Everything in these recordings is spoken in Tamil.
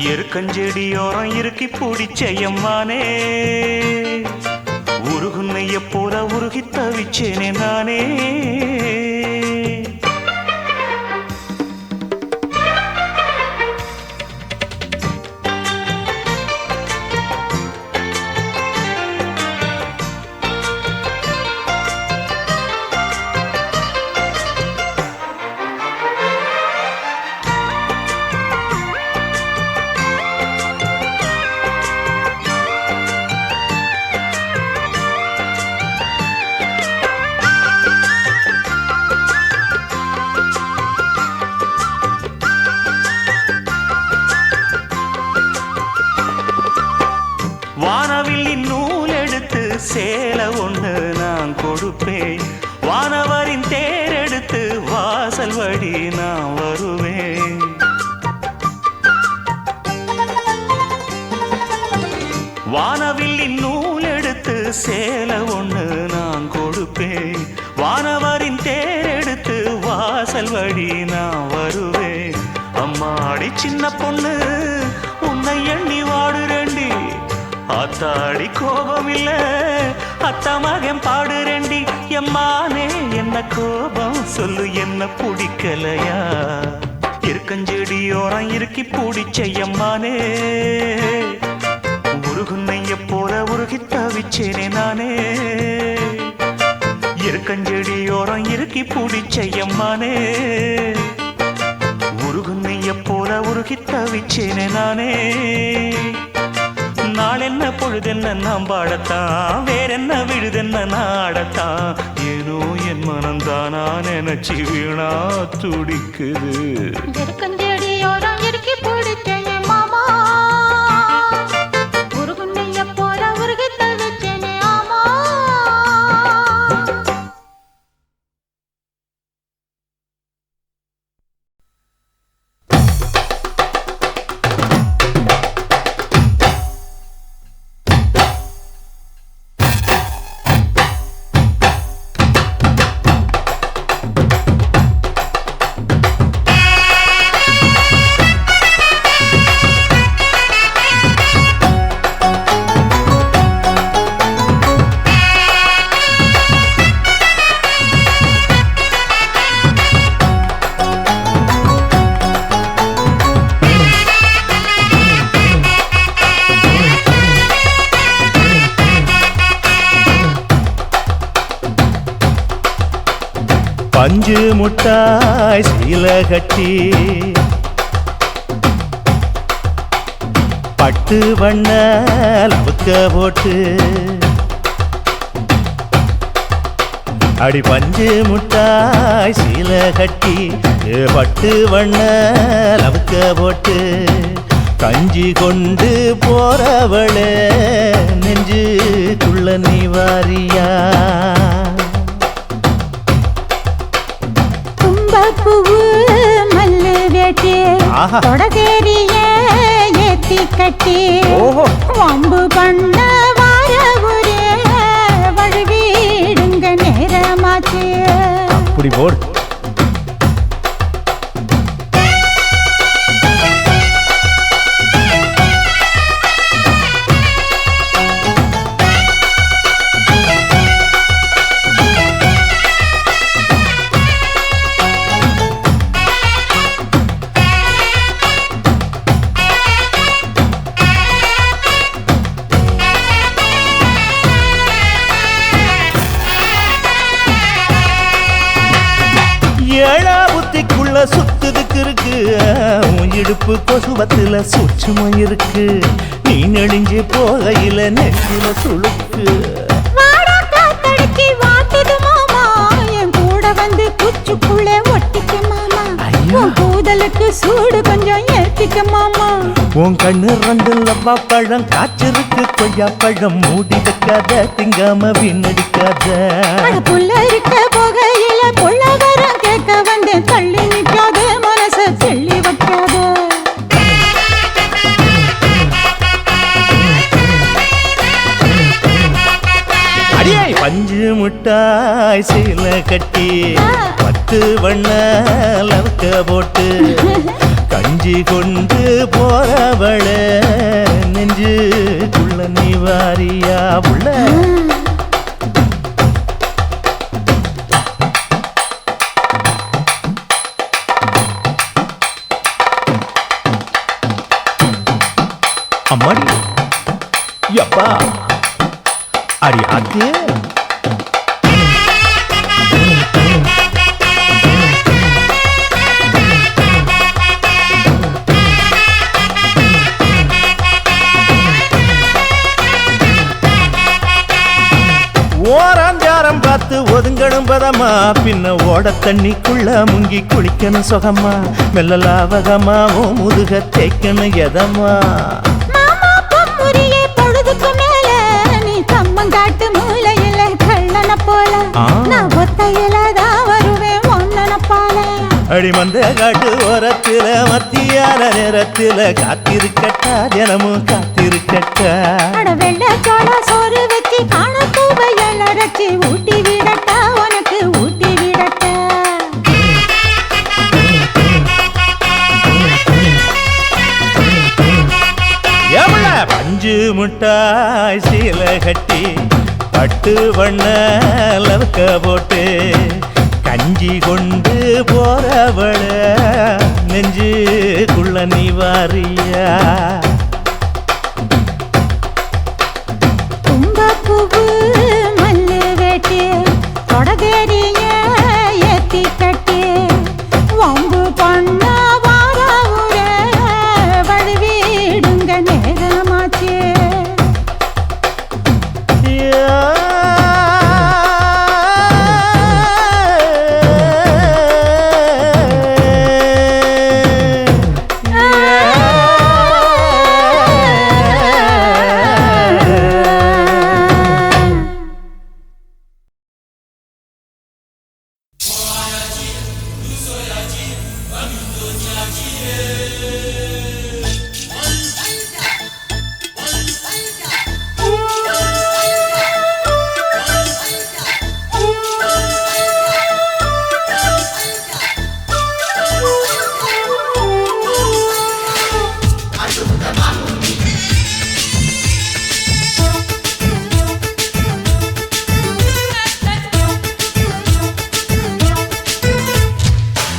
எருக்கஞ்செடியோரம் இறுக்கி பிடிச்சையம்மானே உருகுன்னைய போல உருகி தவிச்சேனே நானே வானவில்லின் நூல் எடுத்து சேலை ஒன்று நான் கொடுப்பேன் வானவரின் தேரெடுத்து வாசல் வழி நான் வருவேன் வானவில்லின் நூல் எடுத்து சேலை ஒன்று நான் கொடுப்பேன் வானவரின் தேரெடுத்து வாசல் வழி நான் வருவேன் அம்மாடி சின்ன பொண்ணு உன்னை எண்ணி வாடுறேண்டி ஆத்தாடி கோபம் இல்ல அத்தா மகன் பாடுறேண்டி எம்மானே என்ன கோபம் சொல்லு என்ன பிடிக்கலையா இருக்கஞ்செடியோரம் இறுக்கி பிடிச்சையம்மானே உருகுன்னைய போல உருகி தவிச்சேனே நானே இருக்கஞ்செடியோரம் இறுக்கி பிடிச்சையம்மானே உருகுன்னைய போல உருகி தவிச்சேனே நானே நாளென்ன பொழுதென்ன நாம் பாடத்தான் வேறென்ன விழுதென்ன நாடத்தான் ஏனோ என் மனம்தானா நினைச்சி வீணா துடிக்குது இருக்கஞ்செடியோரம் இறுக்கி பிடிச்சேனே மாமா உருகுன்னைய போல உருகி தவிச்சேனே ஆமா பஞ்சு முட்டாய் சீலை கட்டி பட்டு வண்ண லவுக்க போட்டு அடி பஞ்சு முட்டாய் சீலை கட்டி பட்டு வண்ண லவுக்க போட்டு கஞ்சி கொண்டு போறவளே நெஞ்சுக்குள்ள நீ வாரியா பூவு மல்லு வேட்டி தொடகேரிய ஏத்தி கட்டி வம்பு பண்ண வார ஊரே வழுவிடுங்க நேரமாச்சு அப்படி போடு ஏழா புத்திக்குள்ள சுத்துதுக்கு இருக்கு உன் இடுப்பு கொசுவத்துல சூட்சுமம் இருக்கு நீ நெளிஞ்சு போகையில நெஞ்சில சுளுக்கு என் கூட வந்து குச்சுக்குள்ளே ஒட்டிக்க மாமா கூதலுக்கு சூடு கொஞ்சம் ஏத்திக்க மாமா உன் கண்ணு ரெண்டு லவ்வா பழம் காய்ச்சிருக்கு கொய்யா பழம் மூடி வைக்காத திங்காம வீணடிக்காத புள்ள இருக்க போகையில புள்ளவரம் கேட்க வந்தேன் தள்ளி நிற்காத மனச தெள்ளி வைக்காத அடியே பஞ்சு முட்டாய் சீலை கட்டி பத்து வண்ண லவுக்க போட்டு கஞ்சி கொண்டு போறவள நெஞ்சுக்குள்ள நீ வாரியா உள்ள அம்மாடி யப்பா அடி ஆத்து ஓராஞ்சாரம் பார்த்து ஒதுங்கணும் பதமா பின்ன ஓட தண்ணிக்குள்ள முங்கி குளிக்கணும் சுகமா மெல்ல லாவகமா ஓ முதுக தேய்க்கணும் எதமா மாமா பொம்முரியே பொழுதுக்கு மேல நீ கம்மங்காட்டு மூலையில கள்ளன போல நான் ஒத்தையில தான் வருவேன் ஒன்னன போல அடிமந்த காட்டு ஓரத்துல மத்தியான நேரத்துல காத்திருக்கட்டா தினமும் காத்திருக்கட்டா அட வெள்ளை சோள சோறு வச்சு காண பூவையல் அரைச்சி ஊட்டி விடட்டா உனக்கு ஊட்டி விடட்டா எவ்வள பஞ்சு முட்டாய் சீல கட்டி பட்டு வண்ண லவக்க போட்டு கஞ்சி கொண்டு போறவள நெஞ்சுக்குள்ள நீ வாரியா தும்பப்பூவு மல்லு வெட்டி தொடதேரிய ஏத்தி கட்டி வம்பு பண்ண வார ஊர வழுவிடுங்க நேரமாச்சு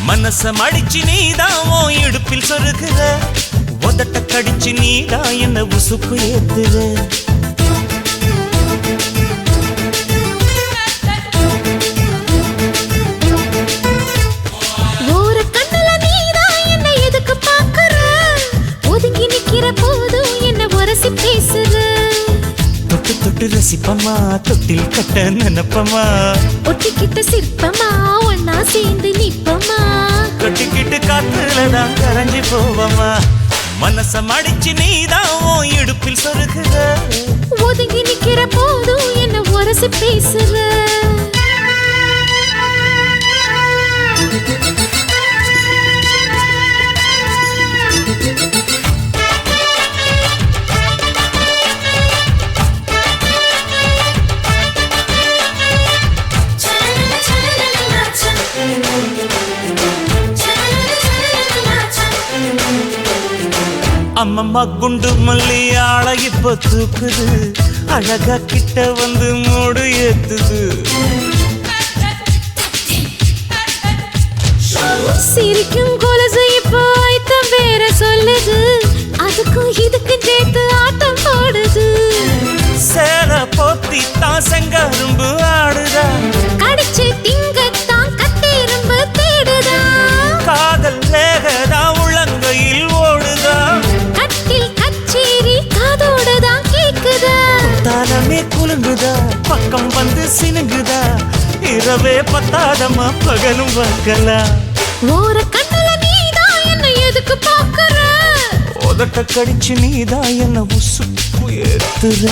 மனச மடிச்சு நீதான் உன் இடுப்பில் சொருகுற உதட்ட கடிச்சு நீதான் என்ன உசுப்பு ஏத்துற ஒரு கண்ணுல நீதான் என்ன எதுக்கு பாக்குற ஒதுங்கி நிக்கிற போதும் என்ன உரசி பேசுற தொட்டு தொட்டு ரசிப்பமா தொட்டில் கட்ட நினைப்பமா ஒட்டிக்கிட்ட சிற்பமா ஒன்னா சேர்ந்து நிப்பமா கட்டிக்கிட்டு காத்துலதான் கரைஞ்சி போவமா மனச மடிச்சு நீதான் உன் இடுப்பில் சொருகுற ஒதுங்கி நிக்கிற போதும் என்ன உரசி பேசுற அம்மம்மா குண்டு மல்லி ஆள இப்ப தூக்குது அழகா கிட்ட வந்து மூடு ஏத்துது சிரிக்கும் கொலுசு இப்போ ஐத்தம் வேற சொல்லுது அதுக்கும் இதுக்கும் சேர்த்து ஆட்டம் போடுது சேல போத்தி தான் செங்கரும்பு ஆடுதா கடிச்சு திங்கத்தான் கட்டெரும்பு தேடுதா காதல் வேகதா உள்ளங்கையில் ஓடுதா கட்டில் கச்சேரி காதோடுதான் கேக்குதா தாளமே குலுங்குதா பக்கம் வந்து சினுங்குதா இரவே பத்தாதமா பகலும் பார்க்கலாம் ஒரு கண்ணுல நீதான் என்ன எதுக்கு பாக்குற உதட்ட கடிச்சு நீதான் என்ன உசுப்பு ஏத்துற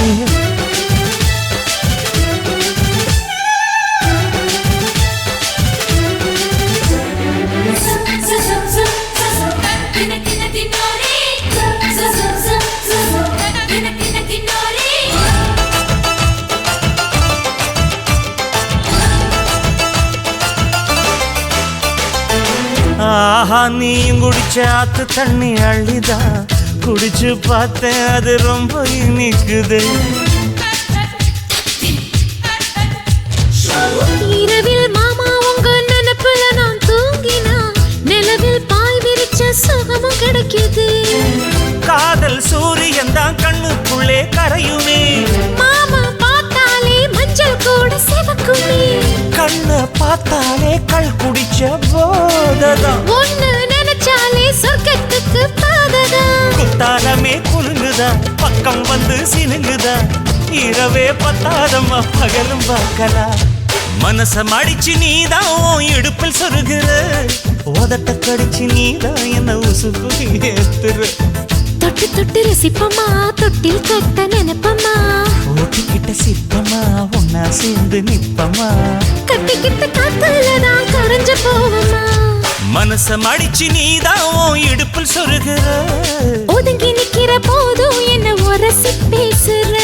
ஆஹா நீயும் குடிச்ச ஆத்து தண்ணி அள்ளிதான் குடிச்சு பார்த்தேன் அது ரொம்ப இனிக்குது. இரவில் மாமா உங்க நினைப்புல நான் தூங்கினா நிலவில் பாய் விரிச்ச சுகமும் கிடைக்குது. காதல் சூரியன் தான் கண்ணுக்குள்ளே கரையுமே, மாமா பார்த்தாலே மஞ்சள் கூட சிவக்குமே, கண்ணை பார்த்தாலே கள் குடிச்ச போததான், ஒண்ணு நினைச்சாலே சொர்க்கத்துக்கு பாததான். குத்தாலமே குலுங்குதா பக்கம் வந்து சினுங்குதா, இரவே பத்தாதம்மா பகலும் பார்க்கலாம். மனச மடிச்சு நீதான் உன் இடுப்பில் சொருகிற, உதட்ட கடிச்சு நீதான் என்ன உசுப்பு ஏத்துற. தொட்டு தொட்டு ரசிப்பமா தொட்டில் கட்ட நினைப்பமா, ஓட்டிக்கிட்ட சிற்பமா ஒன்னா சேர்ந்து நிப்பமா, கட்டிக்கிட்ட காத்துலதான் கரைஞ்சு போவமா. மனச மடிச்சு நீதான் உன் இடுப்பில் சொருகிற, ஒதுங்கி நிக்கிற போதும் என்ன உரசி பேசுற.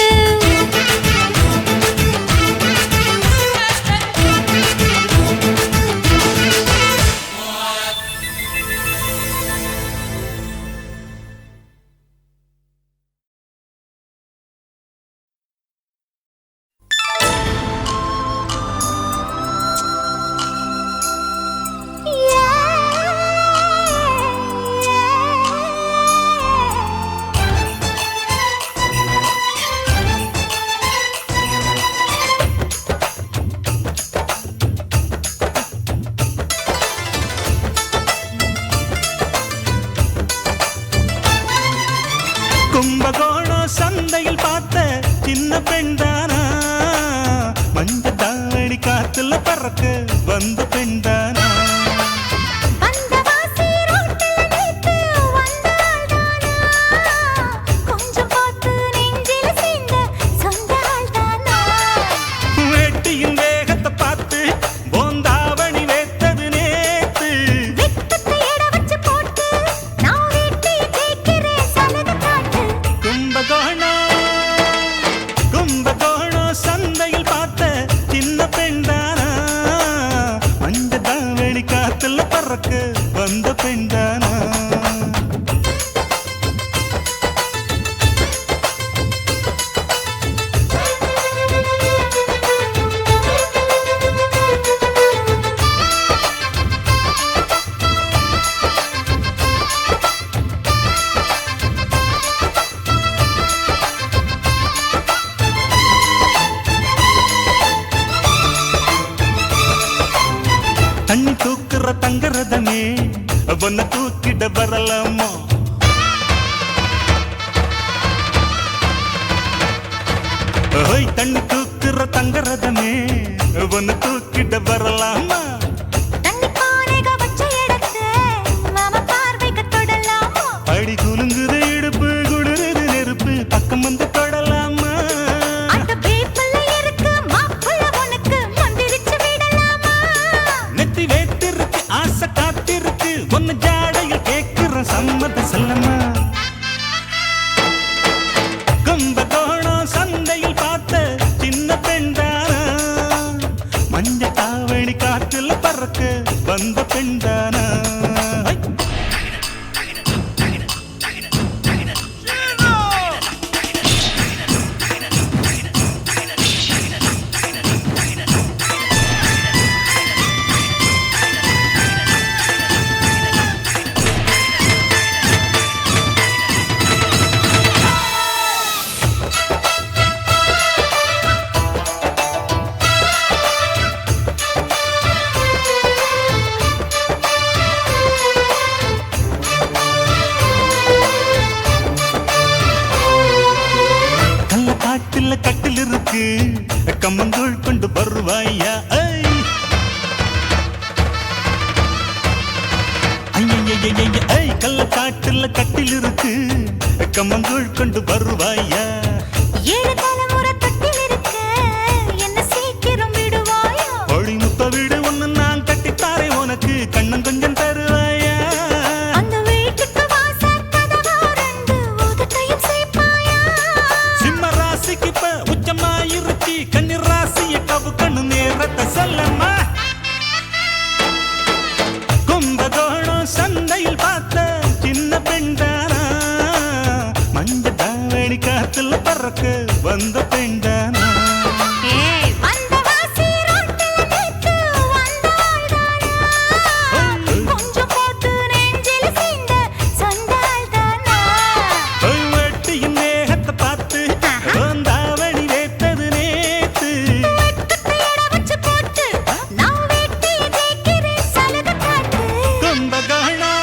கும்பகோணம் சந்தையில் பார்த்த சின்ன பெண்தானா, மஞ்ச தாவணி காத்துல பறக்க வந்த பெண்தானா, வேட்டியின் வேகத்தை பார்த்து போந்தாவணி வேத்தது நேத்து, கும்பகோணம் சந்தையில் பார்த்த சின்ன பெண்தானா, மஞ்ச தாவணி காத்துல பறக்க வந்த பெண்தானா. தண்ணி தூக்குற தங்கரதமே ஒன்ன தூக்கிட வரலாமா, ஓய் தண்ணி தூக்குற தங்கரதமே ஒன்ன தூக்கிட வரலாமா, அடி குலுங்குது இடுப்பு குளிருது நெருப்பு பக்கம் வந்து தொடலாமா, நெத்தி வேத்திருக்கு ஆசை காத்திருக்கு ஒன்னு ஜாடையில் கேட்கிற சம்மத செல்லம்மா. கும்பகோணம் சந்தையில் பார்த்த சின்ன பெண்தானா, மஞ்ச தாவணி காற்றுல பறக்க வந்த பெண்தானா. கல்லக்காட்டுல கட்டில் இருக்கு கம்மங்கூழ் கொண்டு வருவாயா, கல்லக்காட்டுல கட்டில் இருக்கு கம்மங்கூழ் கொண்டு வருவாயா, ஒளி முத்த வீடு ஒன்னு நான் கட்டித்தாரே உனக்கு கண்ணம் கொஞ்சம் தருவாயா, சிம்ம ராசிக்கு இப்ப உச்சமாயிருச்சி கன்னி ராசிய கவு கண்ணு நேரத்தை சொல்லம்மா. கும்பகோணம் சந்தை மருதாணி காத்துல பறக்க வந்த பெண்டானா அந்த வாசி ரோட்டுல நேத்து வந்தாள்தானா? கொஞ்சம் போட்டு நெஞ்சில சீண்ட சொந்தாள்தானா? வெட்டியின் நேகத்தை பார்த்து வந்தாவணி வேத்தது நேத்து வெக்கத்தை எட வச்சு போட்டு நான் வெட்டிய ஜெயிக்கிறேன் சலுகை காட்டு. கொண்ட காணா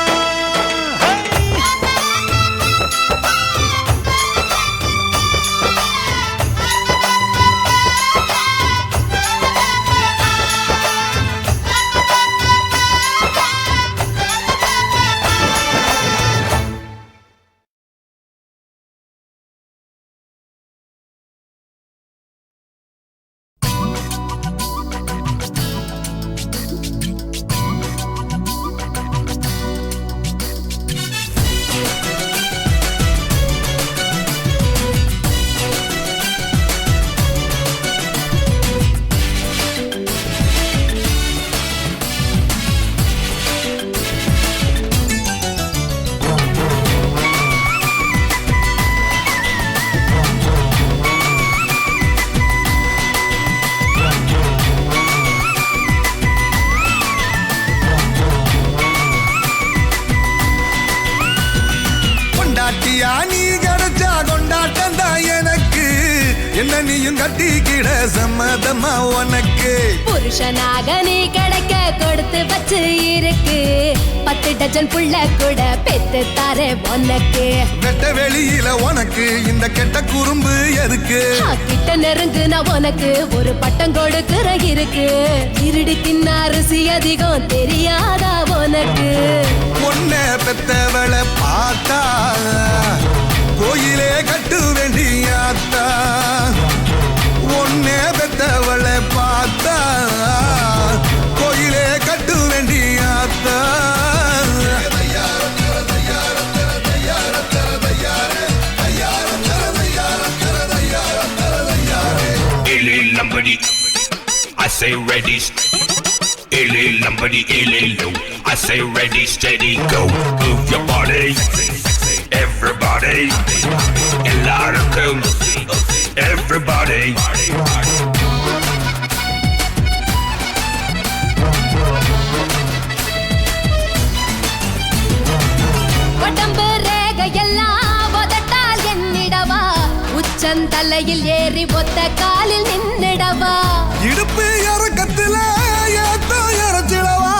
கொண்டாட்டியா நீ கிடைச்சா கொண்டாட்டம் தான் எனக்கு என்ன நீயும் கட்டிக்கிட சம்மதமா உனக்கு புருஷனாக நீ கிடைக்க கொடுத்து வச்சு இருக்கு 10 டஜன் புள்ள கூட பெத்து தாரே உனக்கு வெட்ட வெளியில உனக்கு இந்த கெட்ட குறும்பு எதுக்கு கிட்ட நெருங்கு நான் உனக்கு ஒரு பட்டம் கொடுக்கிற இருக்கு திருடி தின்ன அரிசி அதிகம் தெரியாதா உனக்கு பொண்ண பெத்தவளை பார்த்தா கோயிலே கட்டு வேண்டியாத்தா ஒன்னே பெத்தவளை பார்த்தா கோயிலே கட்டு வேண்டியாத்தா Lambadi, I say ready. Lambadi, I say ready, steady, go. Move your body, everybody. Ellarkum, everybody. உடம்பு ரேகையெல்லாம் உதட்டால் எண்ணிடவா உச்சந்தலையில் ஏறி ஒத்த காலில் நின்னிடவா இடுப்பு இறக்கத்துல ஏத்த இறச்சிடவா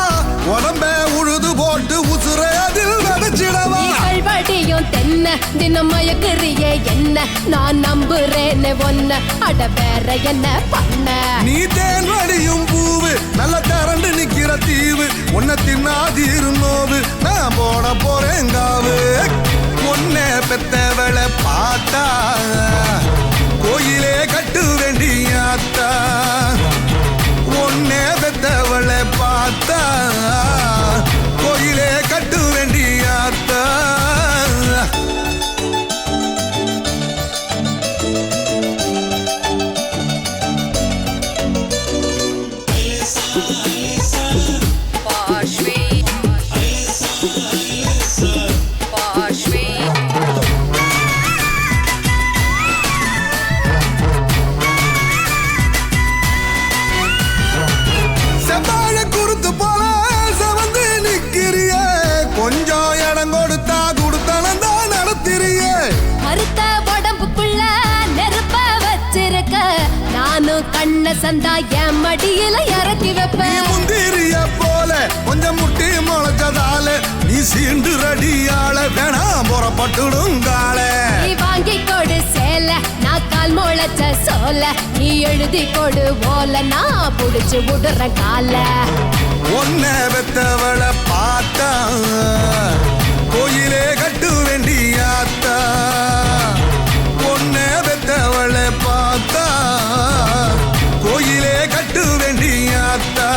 உடம்ப உழுது போட்டு உசுர அதில் நடிச்சிடவா வடியும் தென்ன தினம் மயக்குறியே என்ன நான் நம்புறேன்னு ஒன்ன அட வேற என்ன பண்ண நீ தேன் வடியும் பூவு நல்ல தரண்டு நிக்கிற தீவு உன்னை தின்னாதீரு நோவு நான் போட போறேன் காவு உன்னை பெத்தவளை பார்த்தா கோயிலே கட்டு வேண்டியாத்தா உன்னை பெத்தவளை பார்த்தா கோயிலே கட்டு வேண்டியாத்தா செவ்வாழ குறுத்து போல செவந்து நிக்கிறிய கொஞ்சம் இடம் கொடுத்தா கொடுத்தனம் தான் நடத்திறிய மறுத்த உடம்புக்குள்ள நெருப்ப வச்சிருக்க நானும் கண்ண சந்தா என் மடியில இறக்கி நீ வைப்பேன் முந்திரிய போல கொஞ்சம் முட்டி முளைச்சதால நீ சீண்டு ரடியால வேணாம் புறப்பட்டுடுங்கால நீ வாங்கி கொடு சேல நான் கால் முளைச்ச சோல நீ எழுதி கொடு ஓல நான் புடிச்சு விடுற கால ஒன்ன பெத்தவளை பார்த்தா கோயிலே கட்டு வேண்டியாத்தா ஒன்ன பெத்தவளை பார்த்தா கோயிலே கட்டு வேண்டியாத்தா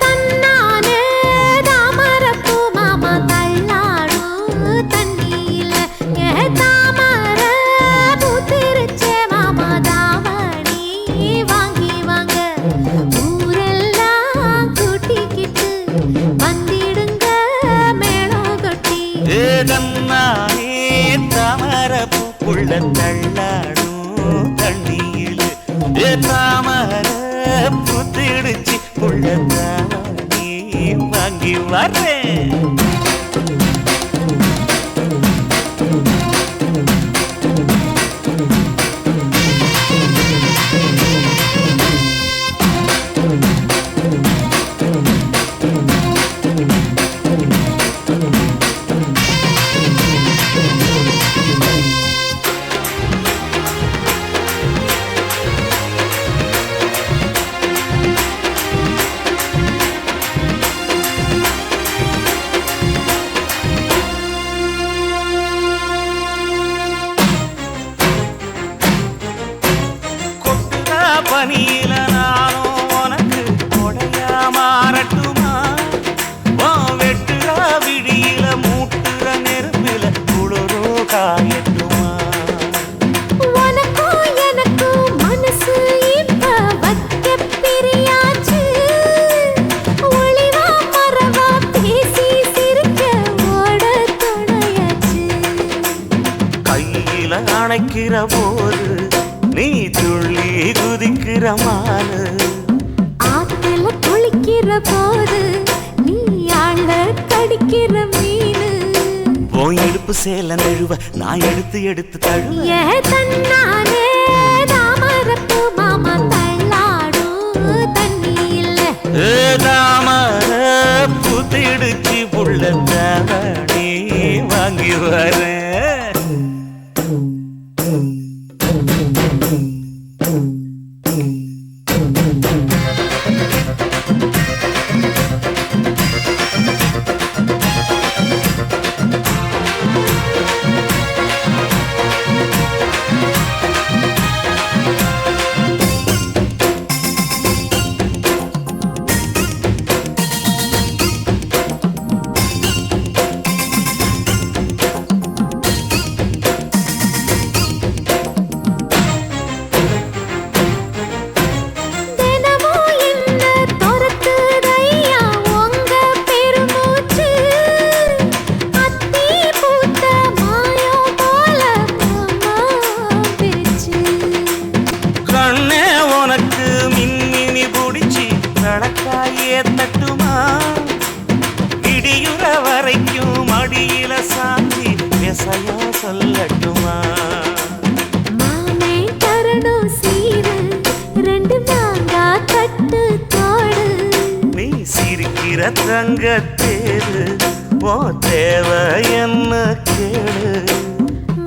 தன்னானே தாமரப்பூ மாமா தள்ளாடும் தண்ணியில தாமர பூத்திருச்சே மாமா தாவணி வாங்கி வாங்க ஊரெல்லாம் கூட்டிக்கிட்டு வந்திடுங்க மேளம் கொட்டி தன்னானே தாமரப்பூ புள்ள தள்ளாடும் தண்ணியில் தாமர புத்திடுச்சு புள்ள தாவணி வாங்கி வரேன். பனியில நானும் உனக்கு கொடையா மாறட்டுமா வெட்டுற விடியில மூட்டுற நெருப்பில குளிரோ காயட்டுமா உனக்கும் எனக்கும் மனசு இப்ப வைக்க பிரியாச்சு ஒளிவா மரவா பேசி சிரிக்க ஓட துணையாச்சு கையில அணைக்கிற போது நீ துள்ளி குதிக்கிற மானு ஆத்துல குளிக்கிற போது நீ ஆள கடிக்கிற மீனு போய் எடுப்பு சேல நழுவ நான் எடுத்து எடுத்து தழுவ தன்னானே தாமரப்பூ மாமா தள்ளாடும் தண்ணியில தாமர புத்திடுச்சு புள்ள தாவணி வாங்கி வரேன். நடக்காயே தட்டுமா இடியுற வரைக்கும் மடியில சாந்தி விசையா சொல்லட்டுமா மாமே தரணும் சீரு ரெண்டு மாங்கா கட்டு தோடு நீ சிரிக்கிற தங்கத்தேரு ஓ தேவை என்ன கேளு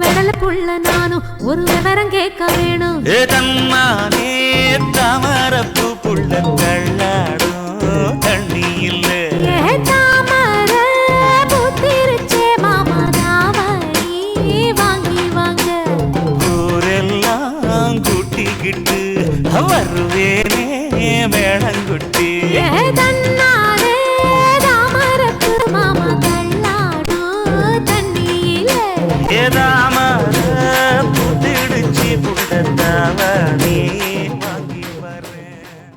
வெடல புள்ள நானும் ஒரு விவரம் கேட்க வேணும் தன்னானே தாமரப்பூ புள்ள தள்ளாடும் தண்ணியில் தாமர பூத்திருச்சே மாமா தாவணி வாங்கி வாங்க ஊரெல்லாம் கூட்டிக்கிட்டு வருவேனே மேளங்குட்டி தன்னாலே தாமரப்பூ மாமா தள்ளாடும் தண்ணியில தாமர புத்திடுச்சு புள்ள தாவணி வாங்கி வரேன்.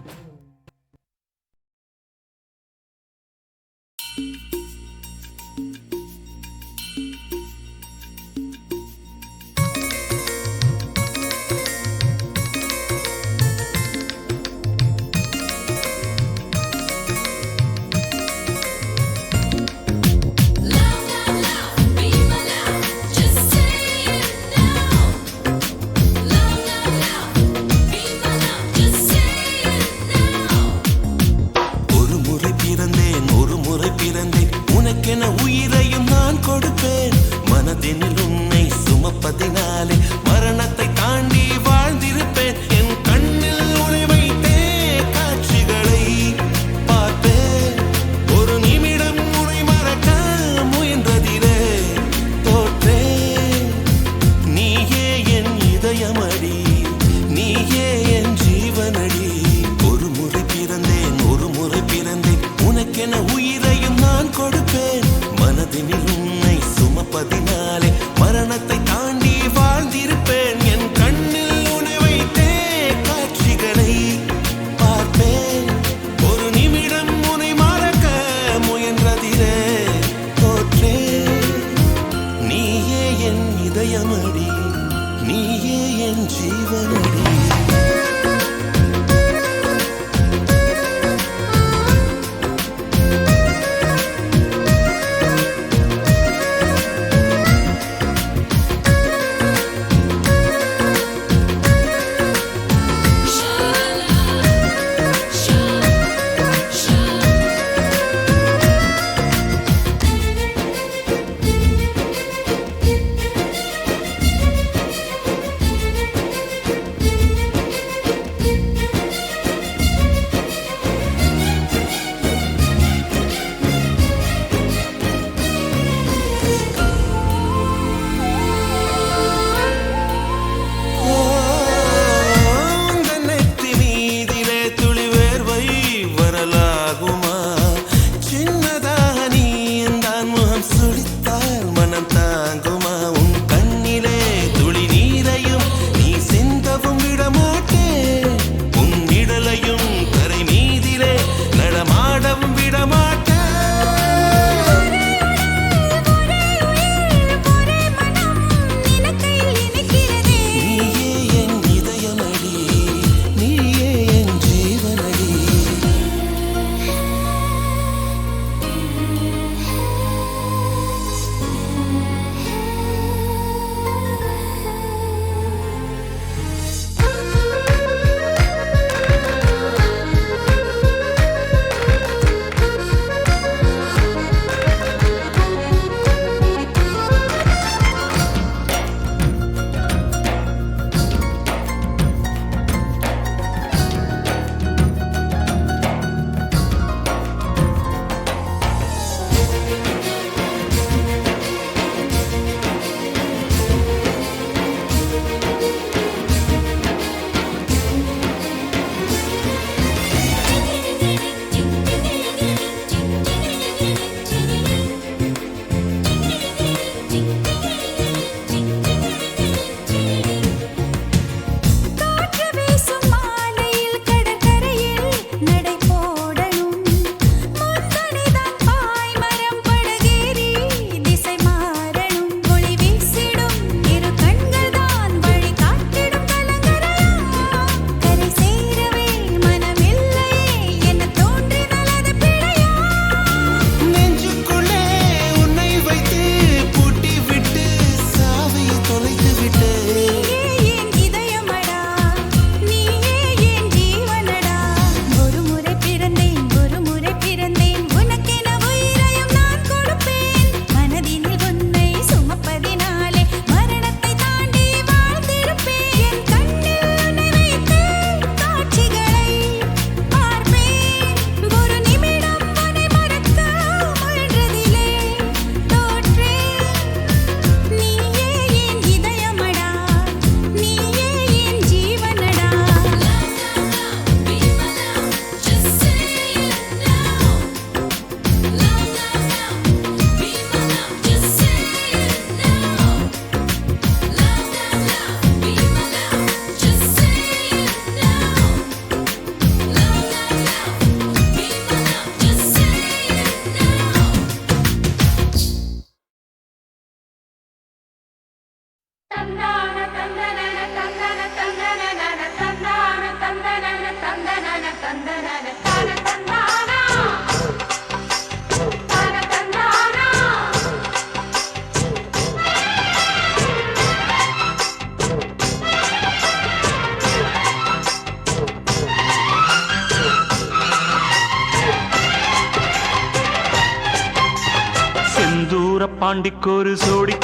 செந்தூர பாண்டிக்கொரு சோடி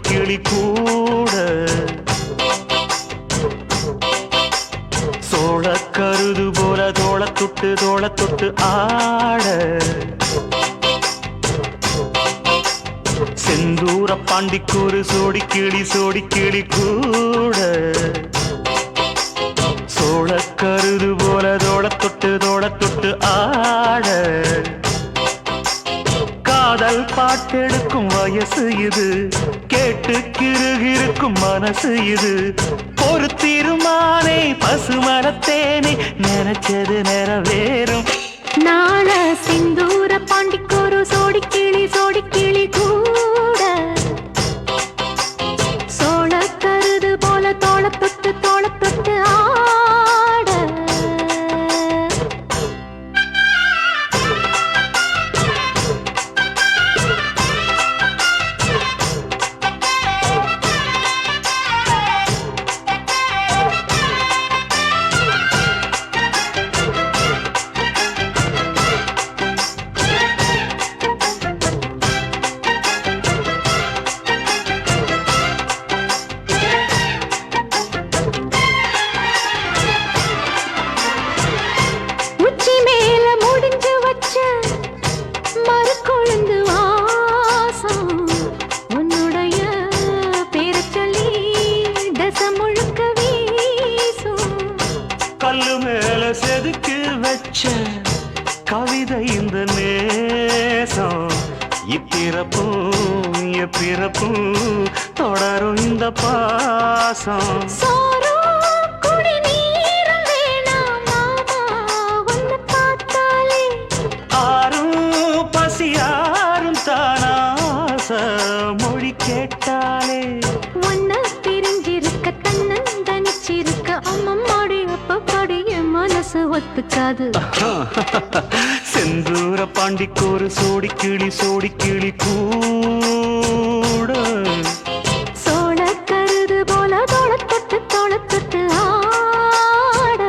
கிளி கூட சோழ கருது போல தோள தொட்டு ஆட செந்தூர பாண்டிக்கொரு சோடி கிளி கூட சோழ கருது போல தோள தொட்டு ஆட காதல் பாட்டெடுக்கும் வயசு இது கேட்டு கிருகிருக்கும் மனசு இது ஒரு தீர்மானே பசுமரத்தேனே நினைச்சது நிறைவேறும் நாள சிந்தூர பாண்டிக்கொரு சோடி கிளி கூட சோழ கருது போல தோள தொட்டு ஆட கல்லு மேல செதுக்கு வச்ச கவிதை இந்த நேசம் இப்பிறப்பும் எப்பிறப்பும் தொடரும் இந்த பாசம் ஆரும் பசியாரும் தானாச மொழி கேட்டாலே ஒன்ன பிரிஞ்சிருக்க தன்னந்தனிச்சிருக்க அம்மம்மாடி அப்பப்படி என் மனசு ஒத்துக்காது செந்தூர பாண்டிக்கொரு சோடி கிளி கூட சோழ கருது போல தோள தொட்டு ஆட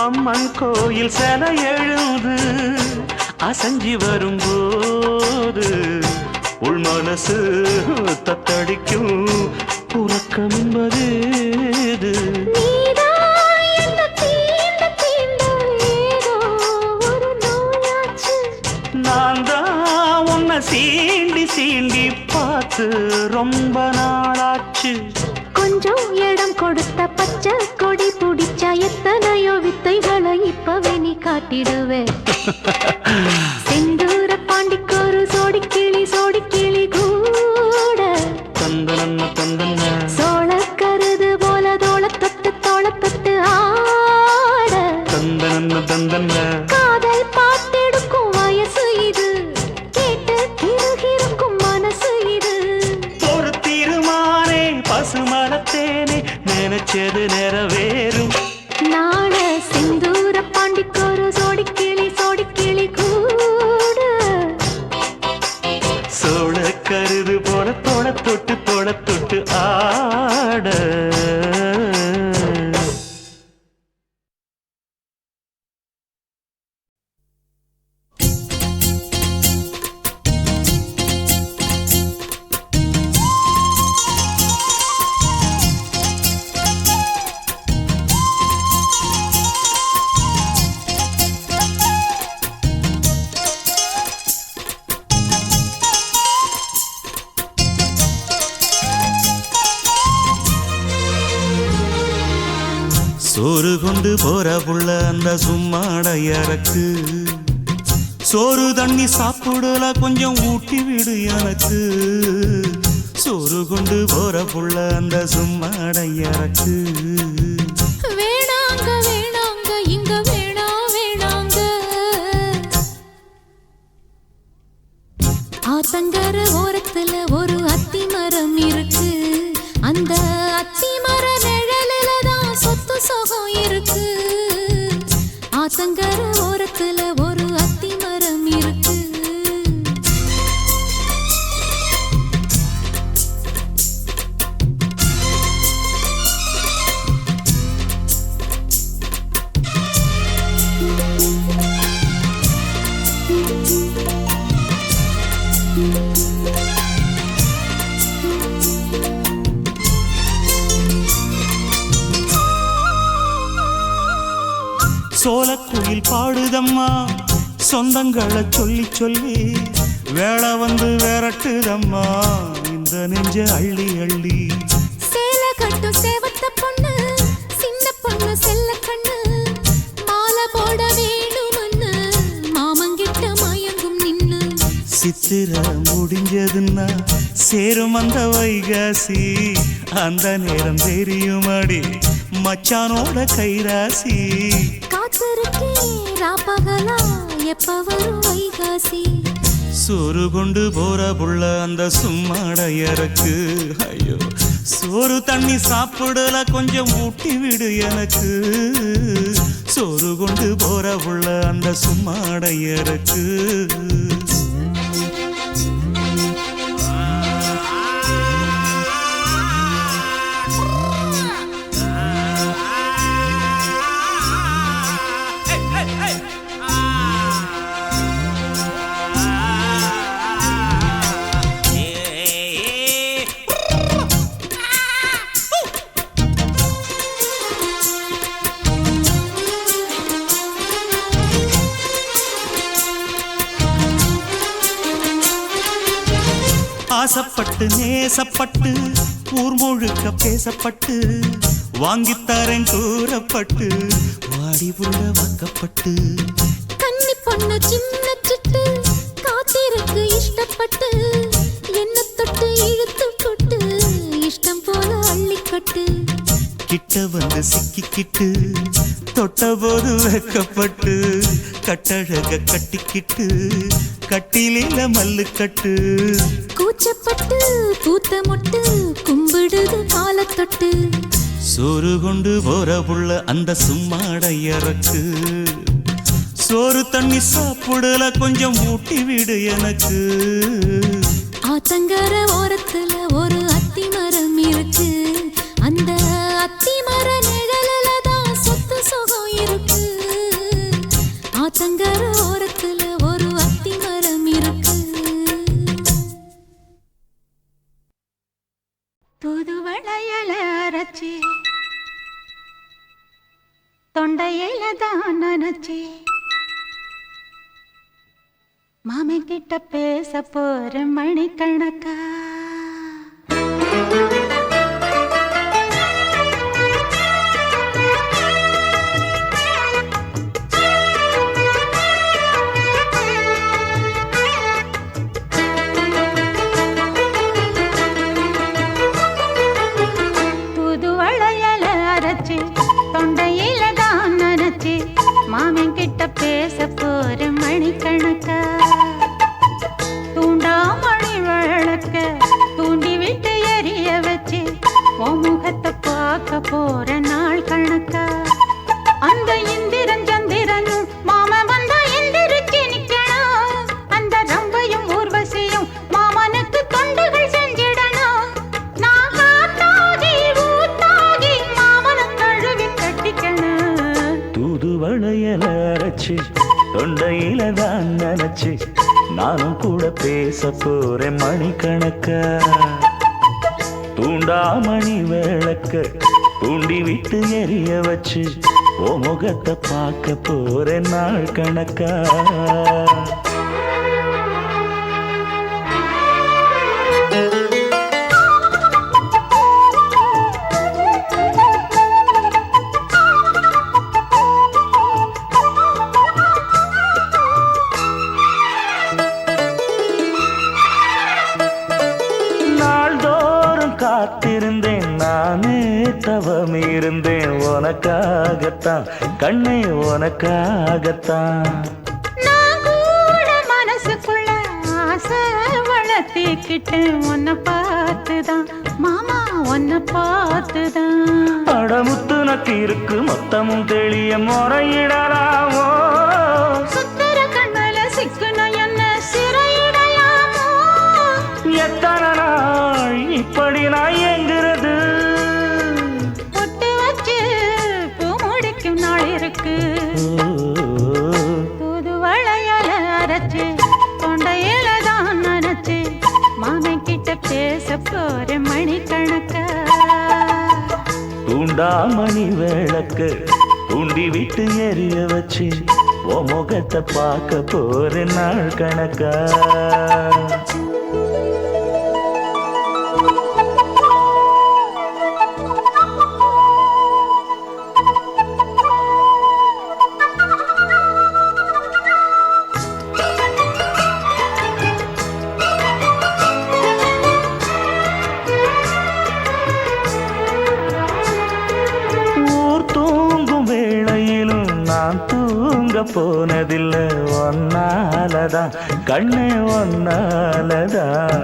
அம்மன் கோயில் சில எழுது அசஞ்சி வரும்போது உள் மனசு தத்தடிக்கும் உறக்கம் என்பது நான் தான் உன்னை சீண்டி பார்த்து ரொம்ப நாளாச்சு கொஞ்சம் இடம் கொடுத்த பச்சை கொடி பிடிச்சா எத்தனையோ வித்தைகளை இப்பவே நீ காட்டிடுவே செந்தூர பாண்டிக்கொரு சோடி கிளி கூட தந்தன சோழ கருது போல தோள தொட்டு ஆட தந்தன காதல் பாட்டெடுக்கும் வயசு இது கேட்டு கிருகிருக்கும் மனசு இது ஒரு தீர்மானே பசுமரத்தேனே நினைச்சது நிறைவேறும் நாள சிந்தூர பாண்டிக்கொரு சோடி கிளி கூட சோறு கொண்டு போற புள்ள அந்த சும்மாடையறக்கு சோறு தண்ணி சாப்பிடல கொஞ்சம் ஊட்டி விடு எனக்கு சோறு கொண்டு போற புள்ள அந்த சும்மாடையறக்கு வேணாங்க வேணாங்க இங்க வேணாங்க ஆத்தங்கர ஓரத்துல ஒரு அத்தி மரம் இருக்கு அந்த அத்தி மர நிழலில தான் சொத்து சுகம் இருக்கு ஆத்தங்கர ஓரத்துல ஒரு அத்தி மரம் இருக்கு சோலக்குயில் பாடுதம்மா சொந்தங்களை சொல்லி சொல்லி வேளை வந்து விரட்டுதம்மா இந்த நெஞ்ச அள்ளி அள்ளி சேல கட்டும் சேவத்த பொண்ணு சின்ன பொண்ணு செல்ல கண்ணு மாலை போட வேணும்னு மாமங்கிட்ட மயங்கும் நின்னு சித்திர முடிஞ்சதுன்னா சேரும் அந்த வைகாசி அந்த நேரம் தெரியுமாடி மச்சானோட கைராசி காத்திருக்கே ராப்பகலா எப்ப வரும் வைகாசி சோறு கொண்டு போற புள்ள அந்த சும்மாடையறக்கு ஐயோ சோறு தண்ணி சாப்பிடல கொஞ்சம் ஊட்டி விடு எனக்கு சோறு கொண்டு போற புள்ள அந்த சும்மாடையறக்கு ஆசப்பட்டு நேசப்பட்டு ஊர் முழுக்க பேசப்பட்டு வாங்கித்தரேன் கூறப்பட்டு வாடி புள்ள வாக்கப்பட்டு கன்னி பொண்ணு சின்ன சிட்டு காத்திருக்கு இஷ்டப்பட்டு என்ன தொட்டு இழுத்து கொட்டு இஷ்டம் போல அள்ளிக்கட்டு கிட்ட வந்து சிக்கிக்கிட்டு தொட்ட போது வெக்கப்பட்டு கட்டழக கட்டிக்கிட்டு கட்டிலில மல்லு கட்டு கூச்சப்பட்டு பூத்த மொட்டு கும்பிடுது காலத்தொட்டு சோறு கொண்டு போற புள்ள அந்த சும்மாடையறக்கு சோறு தண்ணி சாப்பிடல கொஞ்சம் ஊட்டி விடு எனக்கு ஆத்தங்கர ஓரத்துல ஒரு அத்தி மரம் இருக்கு அந்த அத்தி மர நிழலில தான் சொத்து சுகம் இருக்கு ஆத்தங்கர ஓரத்துல ஒரு அத்தி மரம் இருக்கு புதுவளையல அரைச்சி தொண்டையில தான் நினைச்சி மாமன் கிட்ட பேச போற மணிக்கணக்கா புதுவளையல அரைச்சி தொண்டையில தான் நினைச்சி மாமன் கிட்ட பேச போற மணிக்கணக்கா தூண்டாமணி விளக்க தூண்டி விட்டு எரிய வச்சு உன் முகத்தை பார்க்க போற நாள் கணக்கா அந்த இந்திரன் சந்திரனும் மாமன் வந்தா எந்திரிச்சு நிக்கணும் அந்த ரம்பையும் ஊர்வசியும் மாமனுக்கு தொண்டுகள் செஞ்சிடணும் நான் காத்தாகி ஊத்தாகி மாமனை கழுவி கட்டிக்கணும் தூதுவளையல அரைச்சு தொண்டையில தான் நினைச்சு நானும் கூட பேச போறேன் மணிக்கணக்கா தூண்டாமணி விளக்க தூண்டி விட்டு எரிய வச்சு ஓ முகத்தை பார்க்க போறேன் நாள் கணக்கா தவம் இருந்தேன் உனக்காகத்தான் கண்ணே உனக்காகத்தான். நான் கூட மனசுக்குள்ள ஆசை வளர்த்திக்கிட்டேன் உன்னை பார்த்துதான் மாமா உன்னை பார்த்துதான். அடமுத்து நக்கு இருக்கு மொத்தமும் தெளிய முறையிடலாமோ சுத்தர கண்மல சிக்குன என்ன சிறையிடலாமோ. எத்தனை நாள் இப்படி நான் எங்கிறது பொட்டு வச்சு பூ முடிக்கும் நாள் இருக்கு. புது வளையல அரைச்சு தொண்டையில தான் நனைச்சு மாமன் கிட்ட பேச போற மணிக்கணக்கா. தூண்டாமணி விளக்கு தூண்டி விட்டு எரிய வச்சு உன் முகத்தை பார்க்க போற நாள் கணக்கா. போனதில்லை ஒன்னாலதான் கண்ணே ஒன்னாலதான்.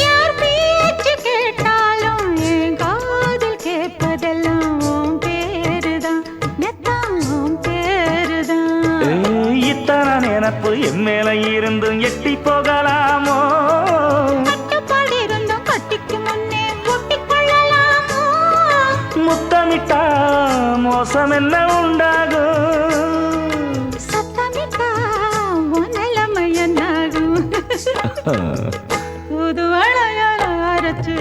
யார் பேச்சு கேட்டாலும் என் காதில் கேட்பதெல்லாம் உன் பேருதான் நெத்தான் உன் பேருதான். இத்தனை நினப்பு என் மேல இருந்தும் எட்டி போகலாமோ கட்டுப்பாடு இருந்தும் கட்டிக்கு முன்னே ஒட்டிக்கொள்ளலாமோ. முத்தமிட்டா மோசம் என்ன உண்டாகும் புது வளையல அரைச்சு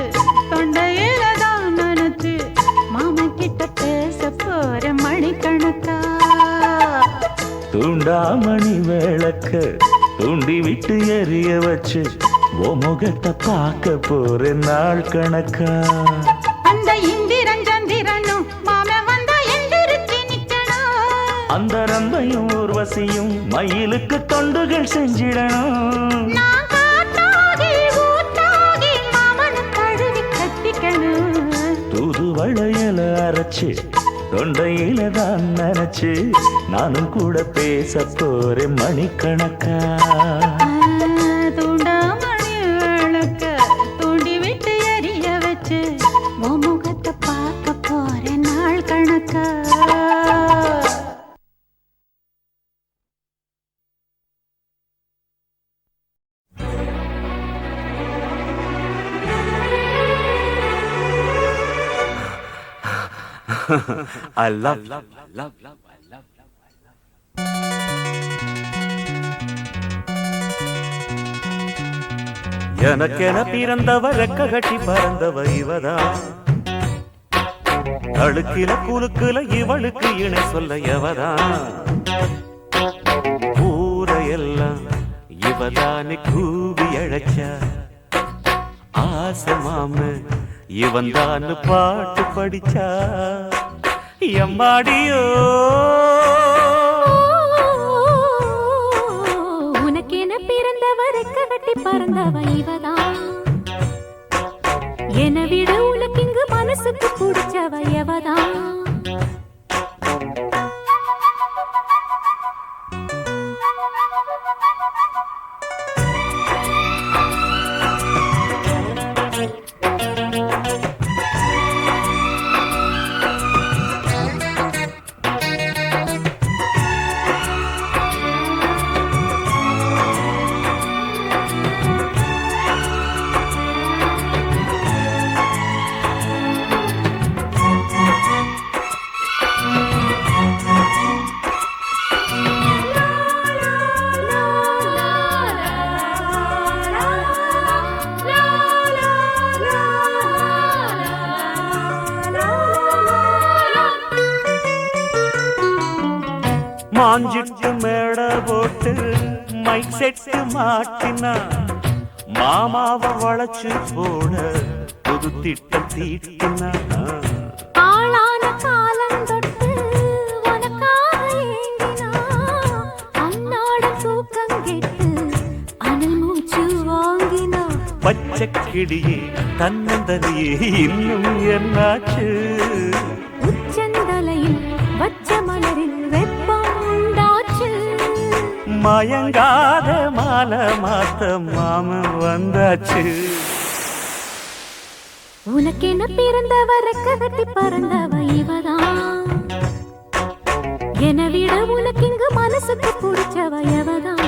தொண்டையில தான் நனைச்சு மாமன் கிட்ட பேச போற மணிக்கணக்கா. தூண்டாமணி விளக்க தூண்டி விட்டு எரிய வச்சு உன் முகத்தை பார்க்க போற நாள் கணக்கா. அந்த இந்திரன் சந்திரனும் மாமன் வந்தா எந்திரிச்சு நிக்கணும். அந்த ரம்பையும் ஊர்வசியும் மயிலுக்கு தொண்டுகள் செஞ்சிடணும். தூது வளையல அரைச்சு தொண்டையில தான் நினைச்சு நானும் கூட பேச போறேன் மணிக்கணக்கா. தூண்டாமணி விளக்க தூண்டி விட்டு எரிய வச்சு உன் முகத்தை பார்க்க போறேன் நாள் கணக்கா. I love. எனக்கென பிறந்தவ ரெக்க கட்டி பறந்தவ இவதான். அழுக்கில குலுக்குல இவளுக்கு இணை சொல்ல எவதான். ஊரையெல்லாம் இவதானே கூவி அழைச்சா ஆசை மாம இவன் தான் பாட்டு படிச்சா எம்மாடியோ. உனக்கென பிறந்தவரை கட்டி பறந்தவ இவதான். என விட உனக்கு இங்கு மனசுக்கு பிடிச்சவ எவதான். மாஞ்சிட்டு மேட போட்டு மைக் செட்டு மாட்டினா மாமாவை வளைச்சு போட புது திட்டம் தீட்டினா. ஆளான காலம் தொட்டு உனக்காக ஏங்கினா அன்னாட தூக்கம் கெட்டு அனல் மூச்சு வாங்கினா. பச்சை கிளியே தன்னந்தனியே இன்னும் என்னாச்சு மயங்காத மாலை மாத்த மாமன் வந்தாச்சு. உனக்கென பிறந்தவ ரெக்க கட்டி பறந்தவ இவதான், என விட உனக்கு இங்கு மனசுக்கு பிடிச்சவ எவதான்.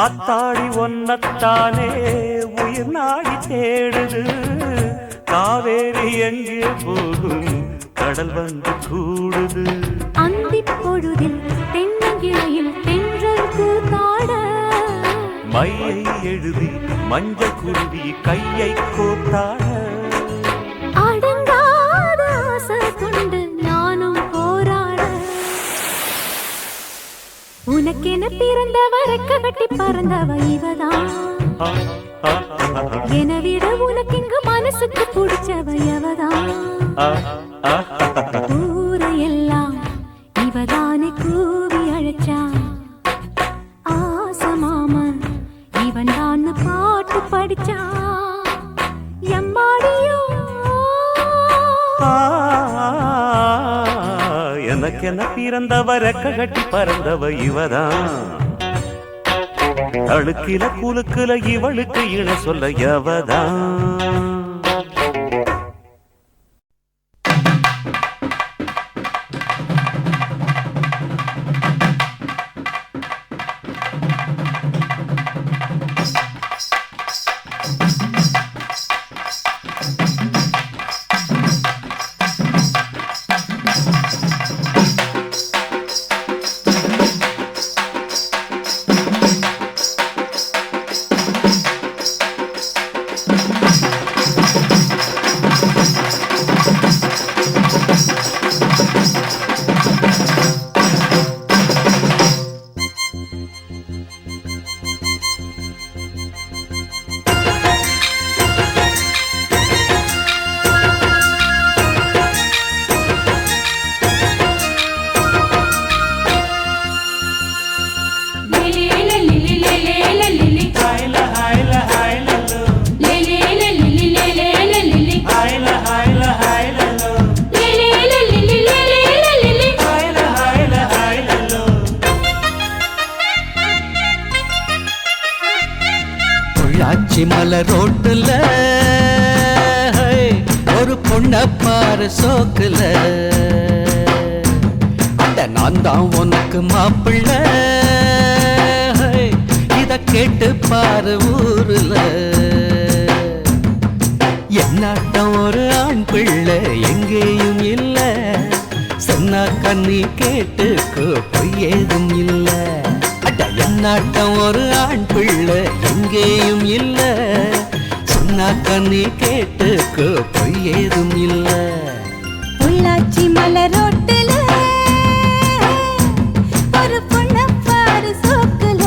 ஆத்தாடி ஒன்னத்தானே உயிர் நாடி தேடுது, காவேரி எங்கே போகும் கடல் வந்து கூடுது. அந்தி பொழுதில் தென்னங்கிளையில் தென்றல் கூத்தாட, மையை எழுதி மஞ்சள் குருவி கையை கோத்தாட, அடங்காத ஆசை கொண்டு நானும் போராட. உனக்கென பிறந்தவ ரெக்க கட்டி பறந்தவ இவதான், என விட உனக்கு இங்கு மனசுக்கு பிடிச்சவ எவதான். ஊரையெல்லாம் இவதானே கூவி அழைச்சா, ஆசை மாமன் இவன் தான் பாட்டு படிச்சா. எம்மாடியோ எனக்கென பிறந்தவ ரெக்க கட்டி பறந்தவ இவதான், அழுக்கில குலுக்குல இவளுக்கு இண சொல்ல எவதான். மலை ரோட்டுல ஒரு பொண்ண பாரு சோக்குல, அந்த நான் தான் உனக்கு மாப்பிள்ள, இத கேட்டு பாரு ஊருல. என்னாட்டம் ஒரு ஆண் பிள்ளை எங்கேயும் இல்ல, சொன்னா கண்ணி கேட்டுக்கோ பொய் ஏதும் இல்ல. அட என்னாட்டம் ஒரு ஆண் பிள்ளை எங்கேயும் இல்ல, சொன்னா கண்ணி கேட்டுக்கோ பொய் ஏதும் இல்ல. பொள்ளாச்சி மலரோட்டுல ஒரு பொண்ண பாரு சோக்குல,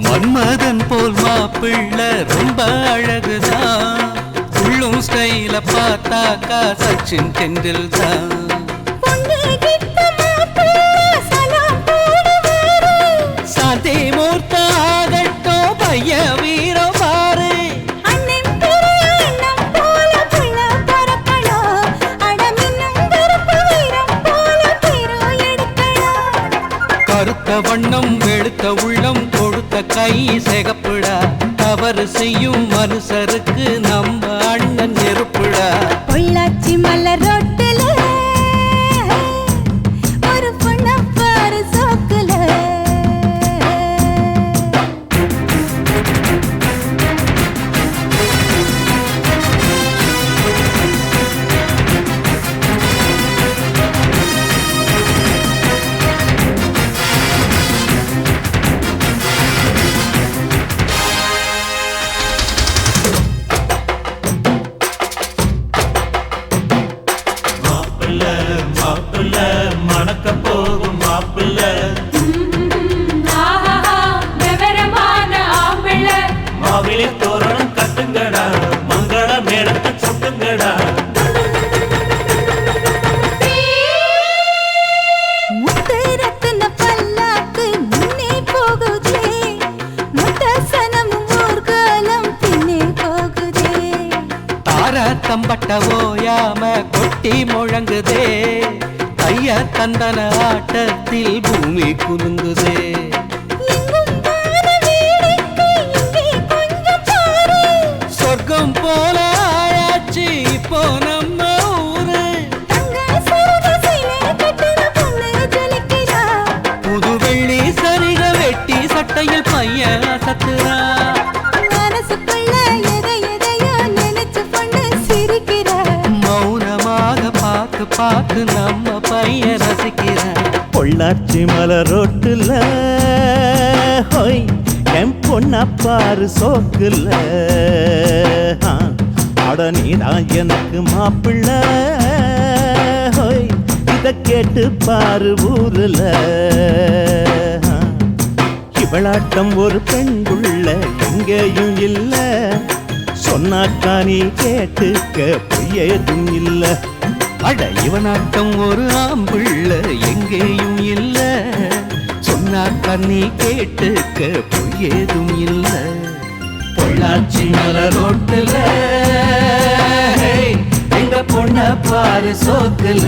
மன்மதன் போல் மாப்பிள்ளை ரொம்ப அழகுதான், உள்ளும் ஸ்டைல பார்த்தாக்கா சச்சின் டெண்டுல்கர் தான். பதிமூர்த்த ஆகட்டும் பைய வீரம் பாரு அண்ணன் பெரிய அண்ணன் போல புள்ள பறக்கணும் அடமின்னும் கருப்பு வீரம் போல தீரோ எடுக்கணும் கருத்த வண்ணம் வெளுத்த உள்ளம் கொடுத்த கை சிகப்புடா தவறு செய்யும் மனுஷருக்கு நம்ம அண்ணன் நெருப்புடா பொள்ளாச்சி மலர் ரோட்டுல ஒரு பொண்ண பாரு சோக்குல மாப்பிள்ள மணக்க போகும் மாப்பிள்ள மாவிலே தோரணம் கட்டுங்கடா மங்கள மேளத்தை சுட்டுங்கடா முத்து ரத்தின பல்லாக்கு முன்னே போகுதே முத்தசனமும் ஊர்காலம் பின்னே போகுதே தார தம்பட்ட ஓயாம கொட்டி முழங்குதே கைய தந்தன ஆட்டத்தில் பூமி குலுங்குதே எங்கும் வான வேடிக்கை இங்கே கொஞ்சம் பாரு சொர்க்கம் போல ஆயாச்சு இப்போ நம்ம ஊரு தங்க சரக சீலை கட்டின பொண்ணு ஜொலிக்கிறா புது வெள்ளி சரிக வெட்டி சட்டையில் பையன் அசத்துறா மனசுக்குள்ள எதையோ நினைச்சு பொண்ணு சிரிக்கிறா மௌனமாக பார்த்து பார்த்து நம்ம பையன் ரசிக்கிற பொள்ளாச்சி மலர் ரோட்டுல ஹோய் என் பொண்ணா பாரு சோக்குல அட நீதான் எனக்கு மாப்பிள்ள ஹோய் இத கேட்டு பாரு ஊருல இவளாட்டம் ஒரு பெண்குள்ள எங்கேயும் இல்ல சொன்னாக்கா நீ கேட்டுக்க பொய்யேதும் இல்ல அட இவனாட்டம் ஒரு ஆம்பிள்ள எங்கேயும் இல்ல சொன்னார் கண்ணி கேட்டுக்க பொய்யேதும் இல்ல பொள்ளாச்சி மலர் ரோட்டுல எங்க பொண்ண பாரு சோக்குல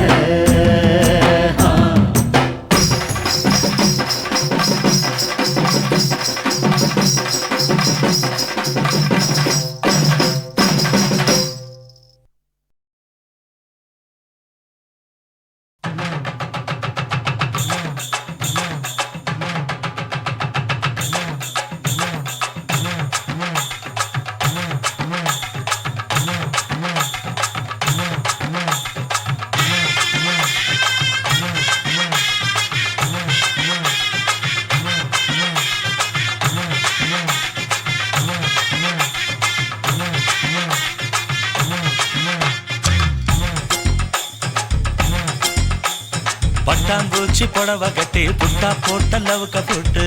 பட்டாம்பூச்சி புடவை கட்டி புட்டா போட்ட லவுக்க போட்டு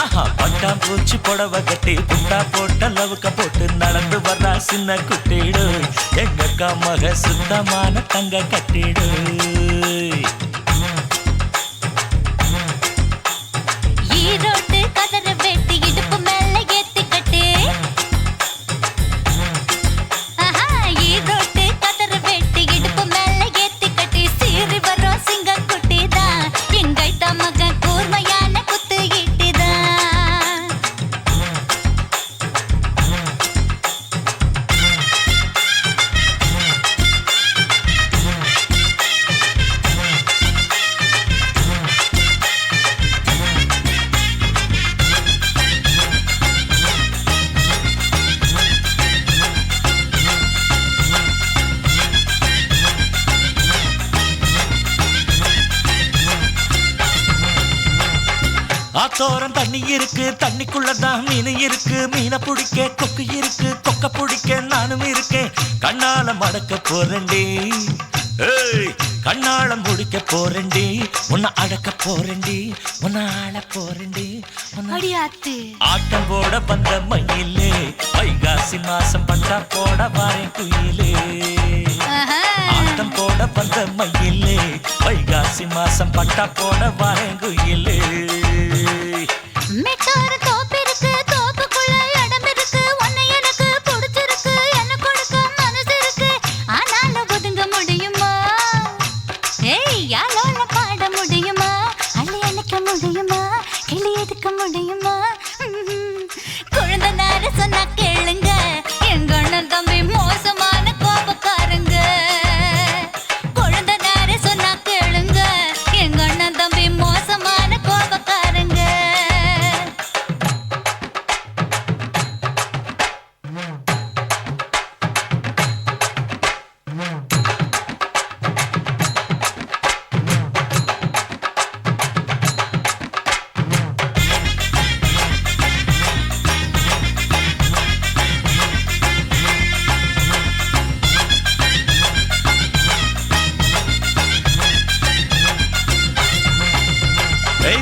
ஆஹா பட்டாம்பூச்சி புடவை கட்டி புட்டா போட்ட லவுக்க போட்டு நடந்து வர்றா சின்ன குட்டிடு எங்க அக்கா மக சுத்தமான தங்க கட்டிடு ஈரோட்டு கதற வெட்டி இடுப்பு மேல ஏத்தி கட்டு ஈரோட்டு கதற வெட்டி இடுப்பு மேல ஏத்தி கட்டி சீறி வரும் சிங்க குட்டிதான் எங்கைத்த மகன் கூர்மையான குத்து ஈட்டிதான் ஆத்தோரம் தண்ணி இருக்கு தண்ணிக்குள்ளதான் மீன் இருக்கு மீனை பிடிக்க கொக்கு இருக்கு கொக்க பிடிக்க நானும் இருக்கேன் கண்ணால மடக்க போறேன்டி ஏய் கண்ணால முடிக்க போறேன்டி உன்னை அடக்க போறேன்டி உன்னை ஆள போறேன்டி அடியாத்து ஆட்டம் போட வந்த மயிலே வைகாசி மாசம் பட்டா போட வாரேன் குயிலே ஆட்டம் போட வந்த மயிலே வைகாசி புரட்டாசி மாசம் பட்டா போட வாங்குயிலே. மெட்டார தோப்பு இருக்கு, தோப்புக்குள்ள இடம் இருக்கு, உன்னை எனக்கு பிடிச்சிருக்கு, என்ன கொடுக்க மனசு இருக்கு, ஆனாலும் ஒதுங்க முடியுமா? ஏய் யாழோல பாட முடியுமா? அள்ளி அணைக்க முடியுமா? கிளி எடுக்க முடியுமா? குழந்தை நேர சொன்னா கேளுங்க, எங்க அண்ணன் தம்பி மோசமான கோபக்காரங்க. குழந்தை நேர சொன்னா கேளுங்க, எங்க அண்ணன் தம்பி மோசமான கோபக்காரங்க.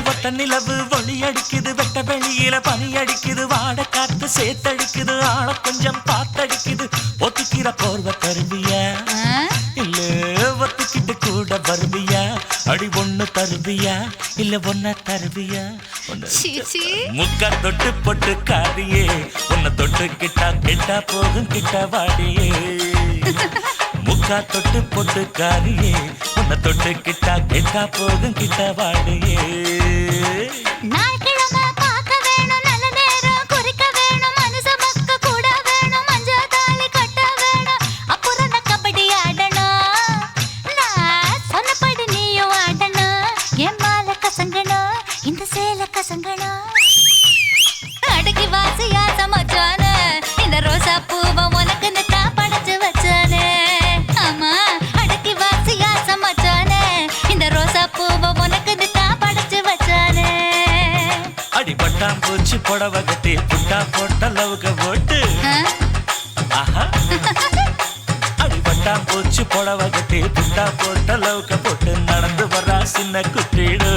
வட்ட நிலவு ஒளி அடிக்குது, வெட்ட வெளியில பனி அடிக்குது, வாட காத்து சேத்தடிக்குது, ஆள கொஞ்சம் பாத்தடிக்குது. ஒத்துக்கிற போர்வ தருவியா இல்ல ஒத்துக்கிட்டு கூட வருவியா? அடி ஒண்ணு தருவியா இல்ல ஒன்ன தருவியா? சீச்சி முக்கா தொட்டு பொட்டு காரியே, உன்னை தொட்டு கிட்டா கிட்டா போகும் கிட்ட வாடியே. முக்கா தொட்டு பொட்டு காரியே, உன்னை தொட்டு கிட்டா கிட்டா போகும் கிட்ட வாடியே. நாய்க்கிழமை பார்க்க வேணும், நல்ல நேரம் குறிக்க வேணும், மனுஷ மக்க கூட வேணும், மஞ்ச தாலி கட்ட வேணும், அப்புறம் நான் கபடி ஆடணும், நான் சொன்னபடி நீயும் ஆடணும், என் மாலை கசங்கணும், இந்த சேலை கசங்கணும். அடக்கி வாசியா சமைச்சானே, இந்த ரோசா பூவை உனக்கு தான் படைச்சு வச்சானே. ஆமா அடக்கி வாசியா சமைச்சானே, இந்த ரோசா பூவை உனக்கு தான் படைச்சு வச்சானே. அடி பட்டாம் பூச்சி புடவை கட்டி புட்டா போட்ட லவுக போட்டு. ஆஹா அடி பட்டாம் பூச்சி புடவை கட்டி புட்டா போட்ட லவுக போட்டு நடந்து வரா சின்ன குட்டிடு,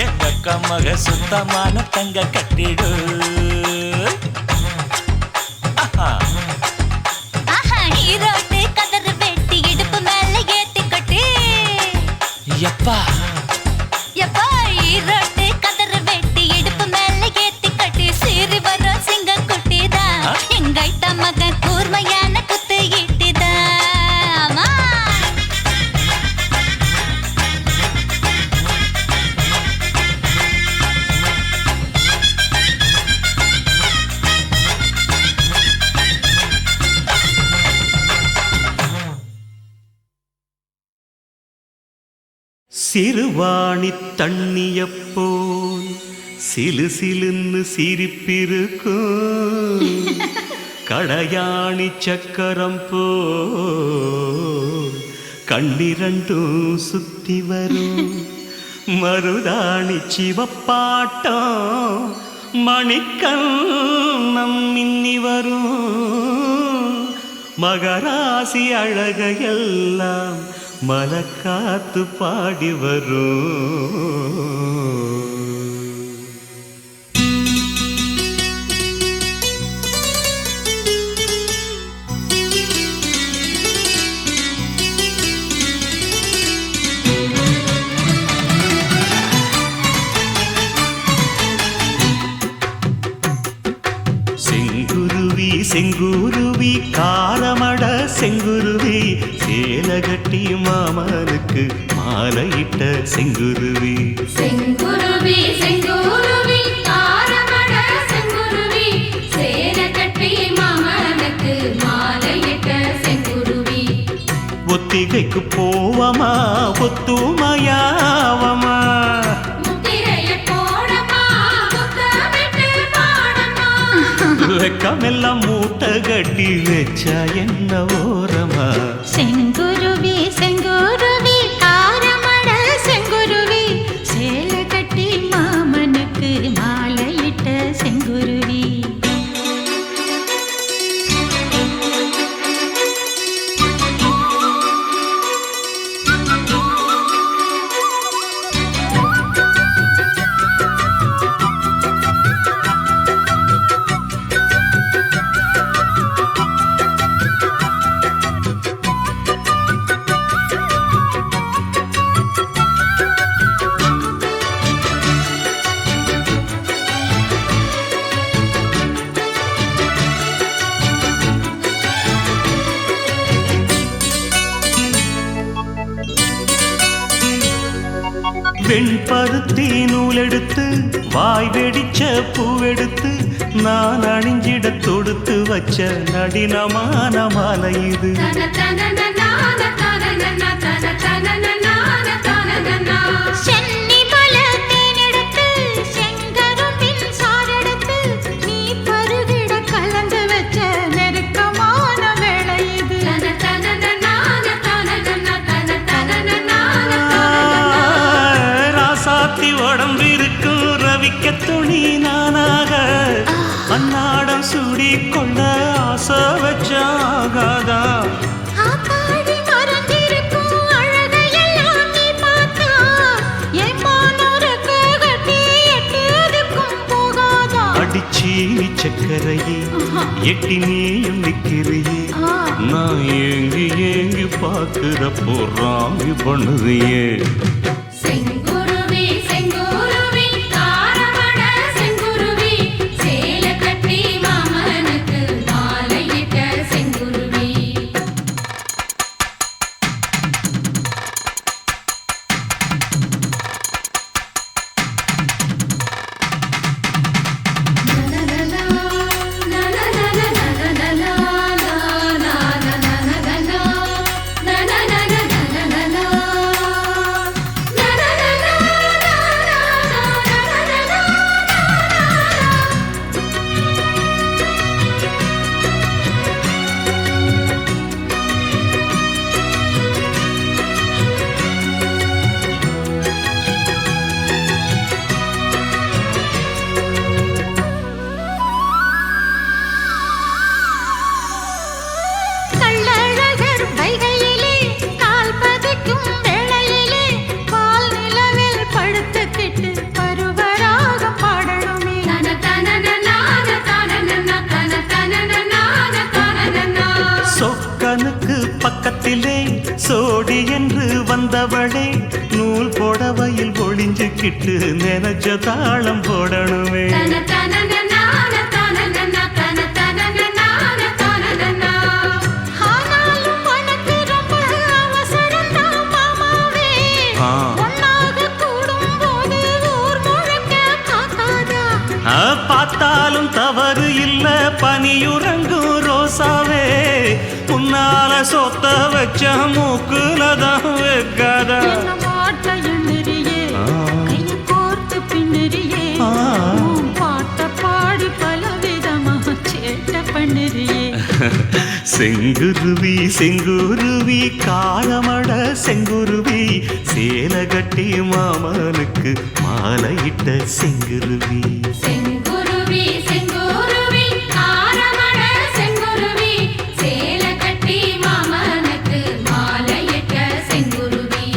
எங்க அக்கா மக சுத்தமான தங்க கட்டிடு. ஆஹா ஆஹா ஈரோட்டு கதறு வெட்டி இடுப்பு மேல ஏத்தி கட்டி. எப்பா எப்பா ஈரோட்டு கதறு வெட்டி இடுப்பு மேல ஏத்தி கட்டி, சீறி வர சிங்க குட்டிதான், எங்க ஐட்ட மகன் கூர்மையான குத்து ஈட்டிதான். ஆமா சிறுவாணி தண்ணியப்போல் சிலு சிலுன்னு சிரிப்பிருக்கும், கடையாணி சக்கரம் போல் கண்ணிரண்டும் சுத்தி வரும், மருதாணி சிவப்பாட்டம் மணிக்கண்ணம் மின்னி வரும், மகராசி அழகையெல்லாம் மலக்காத்து பாடி வரும். செங்குருவி செங்குருவி காரமட செங்குருவி, சேலகட்டி மாமனுக்கு மாலையிட்ட செங்குருவி. செங்குருவி செங்குருவி ஆரமட செங்குருவி, சேலகட்டி மாமனுக்கு மாலையிட்ட செங்குருவி. ஒத்திகைக்கு போவமா ஒத்துமையாவமா, முத்திரைய போடமா முத்தமிட்டு பாடமா, வெக்கமெல்லாம் மூட்டை கட்டி வச்சா என்ன ஓரமா. செங்குருவி செங்குருவி காரமட செங்குருவி, சேலை கட்டி மாமனுக்கு மாலையிட்ட செங்குருவி. வெண்பருத்தி நூலெடுத்து வாய் வெடிச்ச பூவெடுத்து நான் அணிஞ்சிட தொடுத்து வச்ச நடினமான மாலை இது. சென்னி மலர் தேனெடுத்து செங்கரும்பின் சாரெடுத்து நீ பருகிட கலந்து வச்ச நெருக்கமான வேளை இது. ராசாத்தி உடம்பிருக்கும் ரவிக்க துணி நானாக அன்னாடம் சூடி கொள்ள ஆசை வச்சாகாதா. ஆத்தாடி மறந்திருக்கும் அழகையெல்லாம் நீ பார்த்தா என் மானோருக்கு கட்டி எட்டுதுக்கும் போகாதா. அடிச்சி சக்கரையே எட்டி நீயும் நிக்கிறியே நான் ஏங்கி ஏங்கி பார்க்கிறப்போ ராங்கி பண்ணுறியே. செங்குருவி செங்குருவி காரமட செங்குருவி சேல கட்டி மாமனுக்கு மாலையிட்ட செங்குருவி. கள்ளழகர் வைகையிலே கால் பதிக்கும் வேளையிலே பால் நிலவில் படுத்துக்கிட்டு பருவராகம் பாடணுமே. சொக்கனுக்கு பக்கத்திலே சோடி என்று வந்தவளே நூல் புடவையில் ஒளிஞ்சுக்கிட்டு நினைச்ச தாளம் போடணுமே. ஆனாலும் உனக்கு ரொம்ப அவசரம்தான் மாமாவே. ஒன்னாக கூடும்போது ஊர் முழுக்க காக்காதா. பார்த்தாலும் தவறு இல்ல பனியுறங்கும் ரோசாவே உன்னால சொத்த வச்ச மூக்குலதான் வைக்காதா. என்ன மாட்ட எண்ணிரியே கைய கோர்த்து பின்னரியே உன் பாட்ட பாடி பலவிதமா சேட்ட பண்ணிரியே. செங்குருவி செங்குருவி காலமட செங்குருவி சேல கட்டி மாமனுக்கு மாலையிட்ட செங்குருவி. செங்குருவி செங்குருவி காரமட செங்குருவி சேல கட்டி மாமனுக்கு மாலையிட்ட செங்குருவி.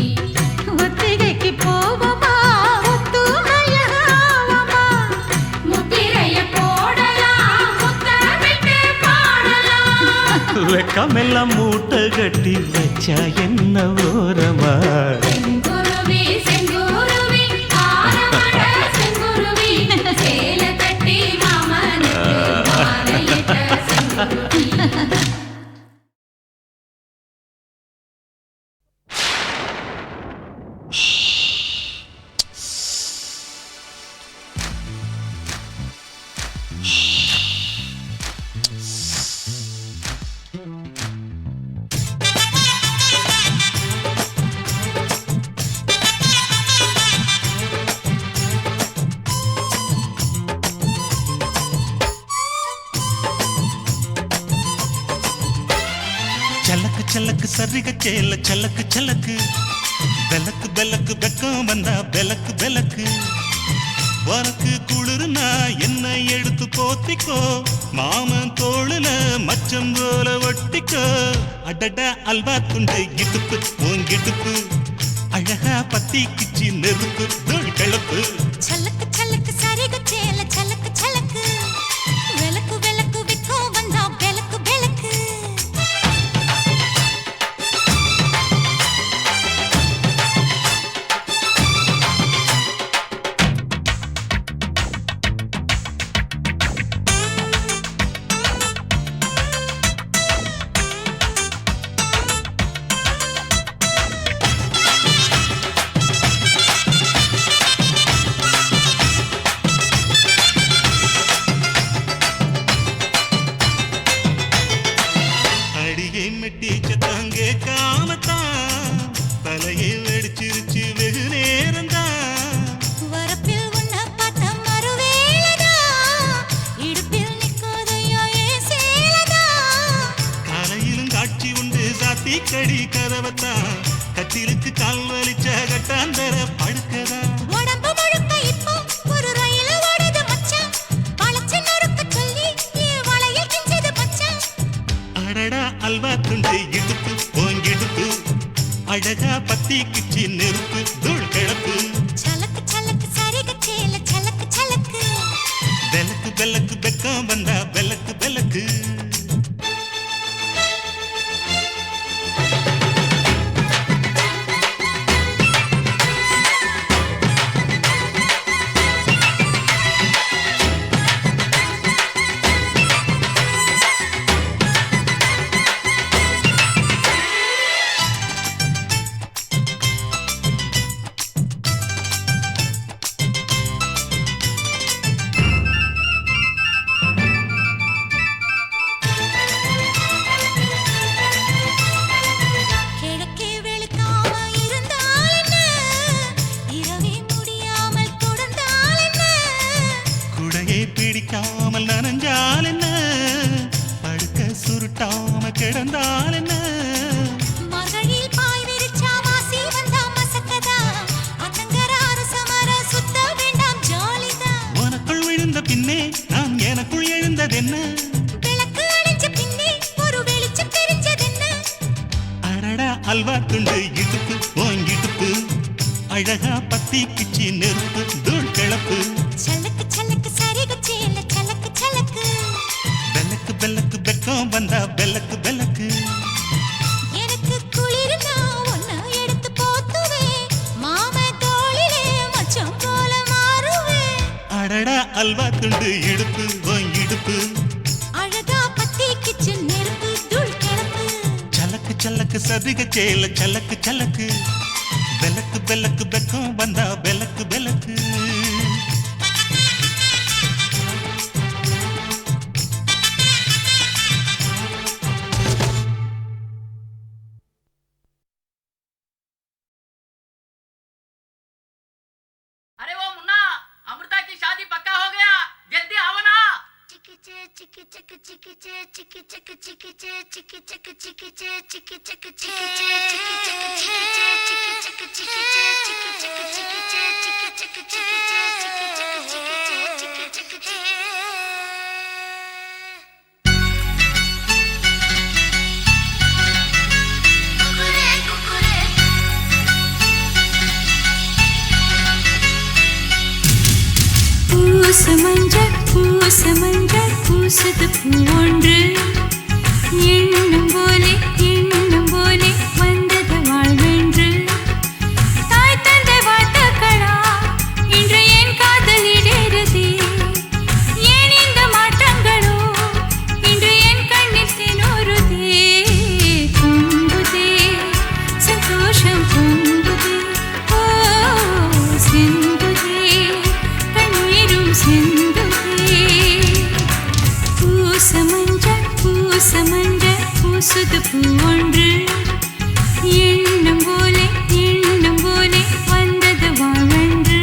ஒத்திகைக்கு போவோமா ஒத்துமையாவமா முத்திரைய போடலாம் முத்தமிட்டு பாடலாம். வெக்கமெல்லாம் மூட்டை கட்டி வச்சா என்ன ஓரமா. செங்குருவி செங்குருவி காரமட செங்குருவி சேல கட்டி மாமனுக்கு மாலையிட்ட செங்குருவி. சலக்கு சலக்கு சரிக சேல சலக்கு சலக்கு பெலக்கு பெலக்கு வெக்கம் வந்தா பெலக்கு பெலக்கு உனக்கு குளிர்னா என்னை எடுத்து போத்திக்கோ மாமன் தோளுல மச்சம் போல ஒட்டிக்கோ. அடட அல்வா துண்டு இடுப்பு ஓங்கிடுப்பு அழகா பத்தி கிச்சி நெருப்பு தோல் கிளப்பு. சலக்கு சலக்கு சரிக சேல சலக்கு சலக்கு விளக்கு விளக்கு விக்கோ வந்தா விளக்கு விளக்கு. வண்டி சத்தம் கேட்காமத்தான் தலையை வெடிச்சிருச்சு வெகு நேரம்தான். வரப்பில் உன்னை பார்த்த மறுவேளைதான் இடுப்பில் நிற்காதையா ஏன் சேலைதான். காலையிலும் காட்சி உண்டு சாத்தி கடி கதவத்தான் கட்டிலுக்கு கால் வலிச்ச கட்டாந்தர படுக்கதா. உடம்பு முழுக்க இப்போ ஒரு ரயில் ஓடுது மச்சான். வளைச்சு நறுக்க சொல்லி என் வளையல் கிஞ்சது மச்சான். அடடா அல்வா துண்டு இடுப்பு போங்கிடுப்பு அழகா பத்தி கிச்சி நெருப்பு தூள் கிளப்பு. சலக்கு சலக்கு சரிக சேல சலக்கு சலக்கு. வெலக்கு வெலக்கு வெக்கம் வந்தா வெலக்கு வெலக்கு. கிழக்கே வெளுக்காம இருந்தால் என்ன, இரவே முடியாமல் தொடர்ந்தால் என்ன. குடையை பிடிக்காமல் நனைஞ்சால் என்ன படுக்க சுருட்டாம கிடந்தால் என்ன. மகளில் பாய் விரிச்சா வாசி வந்தா மசக்கதா. அத்தங்கர அரசமர சுத்த வேண்டாம் ஜாலிதான். உனக்குள் விழுந்த பின்னே நான் எனக்குள் எழுந்ததென்ன. விளக்கு அணைஞ்ச பின்னே ஒரு வெளிச்சம் தெரிஞ்சதென்ன. அடடா அல்வா துண்டு இடுப்பு போங்கிடுப்பு அழகா பத்தி கிச்சி நெருப்பு தூள் கிளப்பு. சலக்கு சலக்கு சரிக சேல சலக்கு சலக்கு. வெலக்கு வெலக்கு வெக்கம் வந்தா வெலக்கு வெலக்கு. எனக்கு குளிர்னா உன்னை எடுத்து போத்துவேன். மாம தோளிலே மச்சம் போல மாறுவேன். அடடா அல்வா துண்டு இடுப்பு போங்கிடுப்பு அழகா பத்தி கிச்சு நெருப்பு தூள் கிளப்பு. சலக்கு சலக்கு சதிக சேல சலக்கு சலக்கு. வெலக்கு வெலக்கு வெக்கம் வந்தா வெலக்கு வெலக்கு. अरे वो मुन्ना, अमृता की शादी पक्का हो गया, जल्दी आओ ना। चिकी चे चिकी चिकी चिकी चे चिकी चिकी चिकी चे चिकी चिकी चिकी चे चिकी चिकी चिकी चे चिकी चिकी चिकी चे चिकी चिकी चिकी चे चिकी चिकी चिकी चे चिकी चिकी चिकी चे चिकी चिकी चिकी चे चिकी चिकी चे. कुकुरे कुकुरे பூசமஞ்சள் பூசது பூவொன்று எண்ணம் போலே வந்தது வாழ்வென்று. தாய் தந்தை வாழ்த்துக்களா இன்று என் காதல் இடேறுதே. ஏன் இந்த மாற்றங்களோ இன்று என் கண்ணில் தினோருதே. பொங்குதே சந்தோஷம் பொங்குதே. ஓ சிந்துதே கண்ணீரும் சிந்துதே. பூசமஞ்சள் பூசுது பூவொன்று எண்ணம் போலே வந்தது வாழ்வென்று.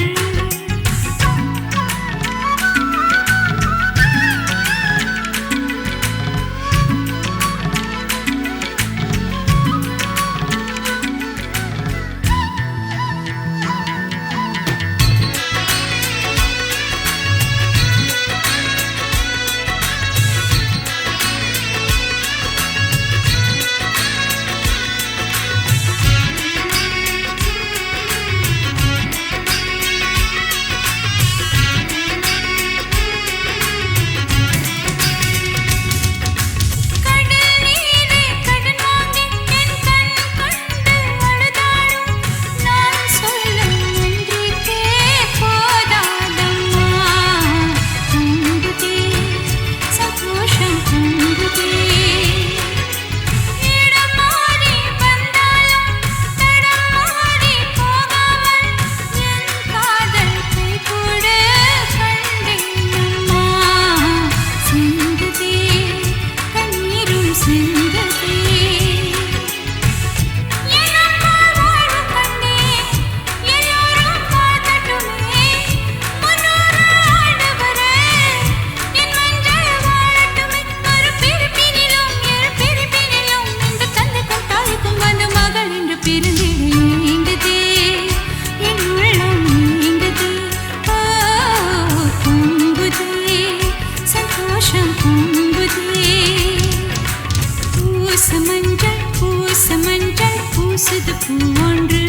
பூசுது பூ ஒன்று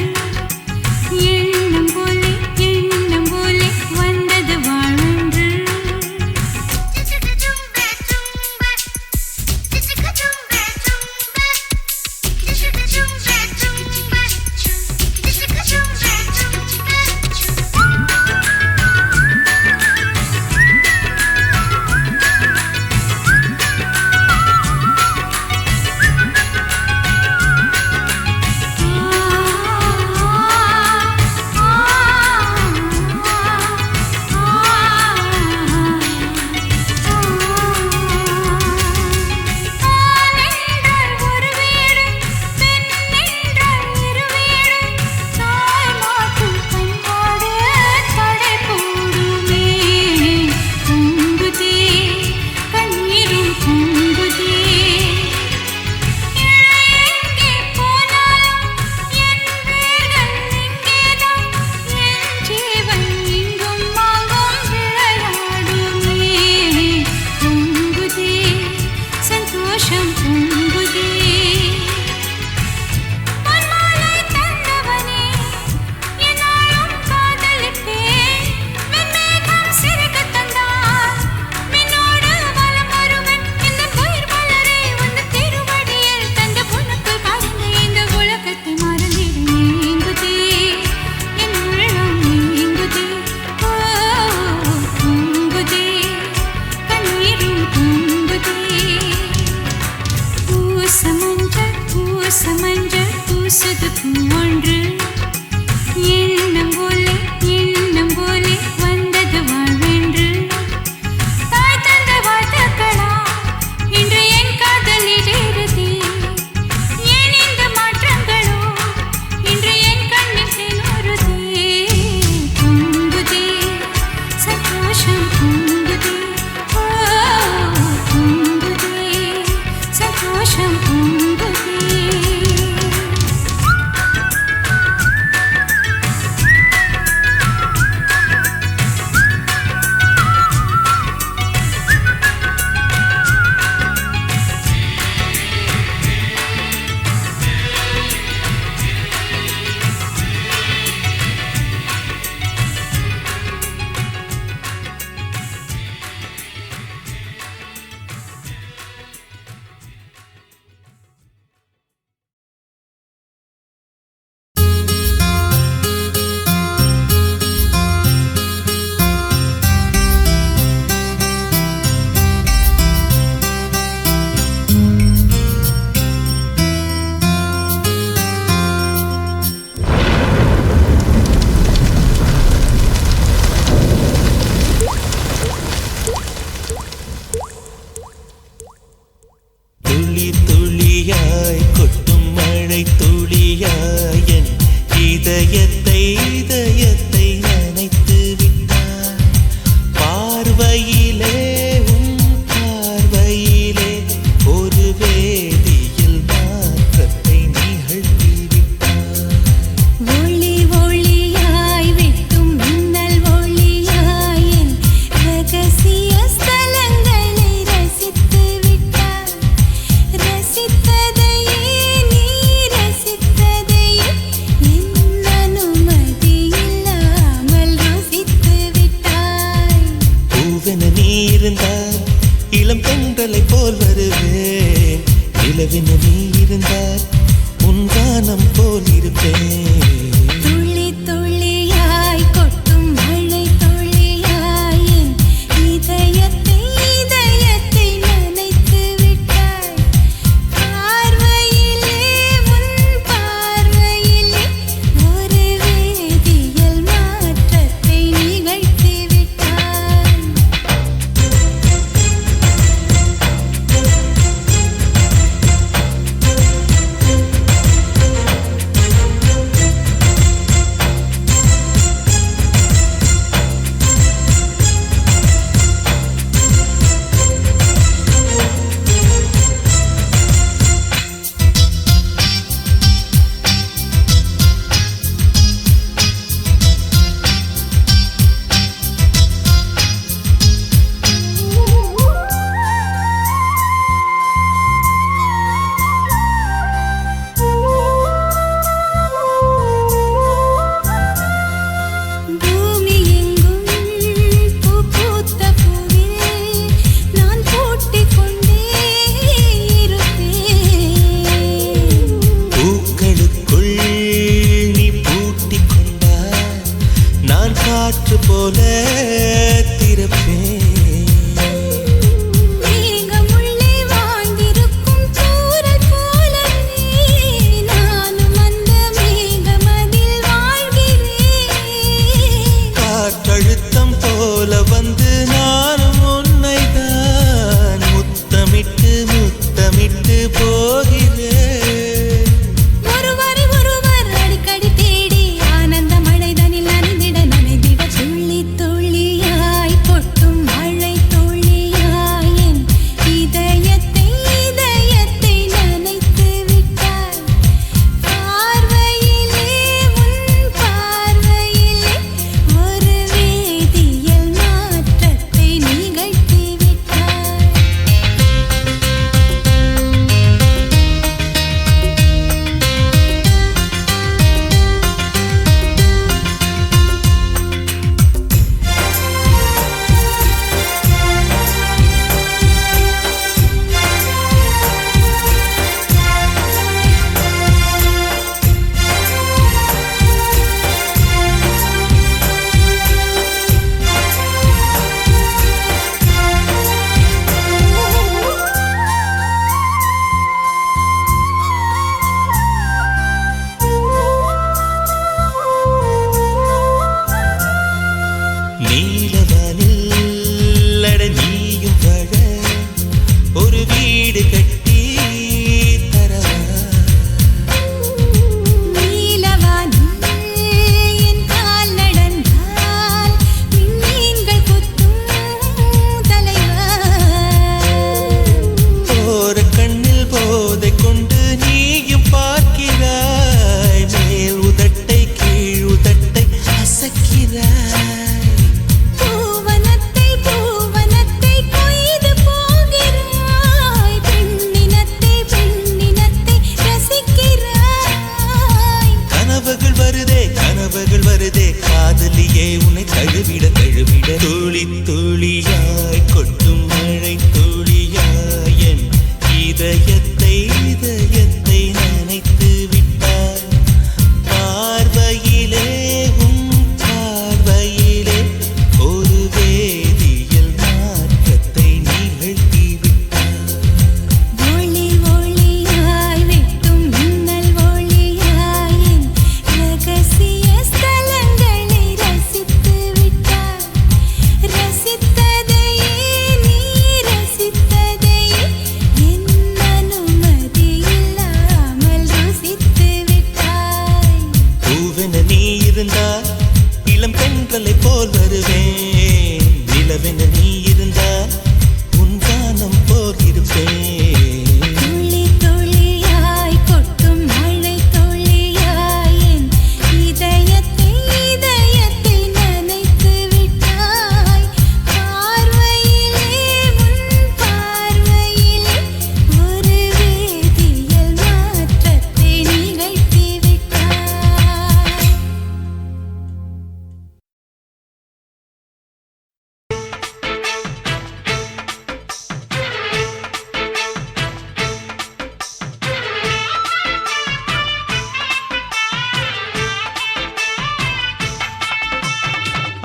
எண்ணம் போலே வந்தது வாழ்வென்று பூசுது பூ ஒன்று எண்ணம் போலே வந்தது வாழ்வென்று தாய் தந்த வாழ்த்துக்களா இன்று என் காதலில் ஏறுதே ஏன் இந்த மாற்றங்களோ இன்று என் கண்ணில் தேனூறுதே பொங்குதே சந்தோஷம் பொங்குதே பொங்குதே சந்தோஷம் பொங்குதே ரசித்ததையே என் அனுமதி இல்லா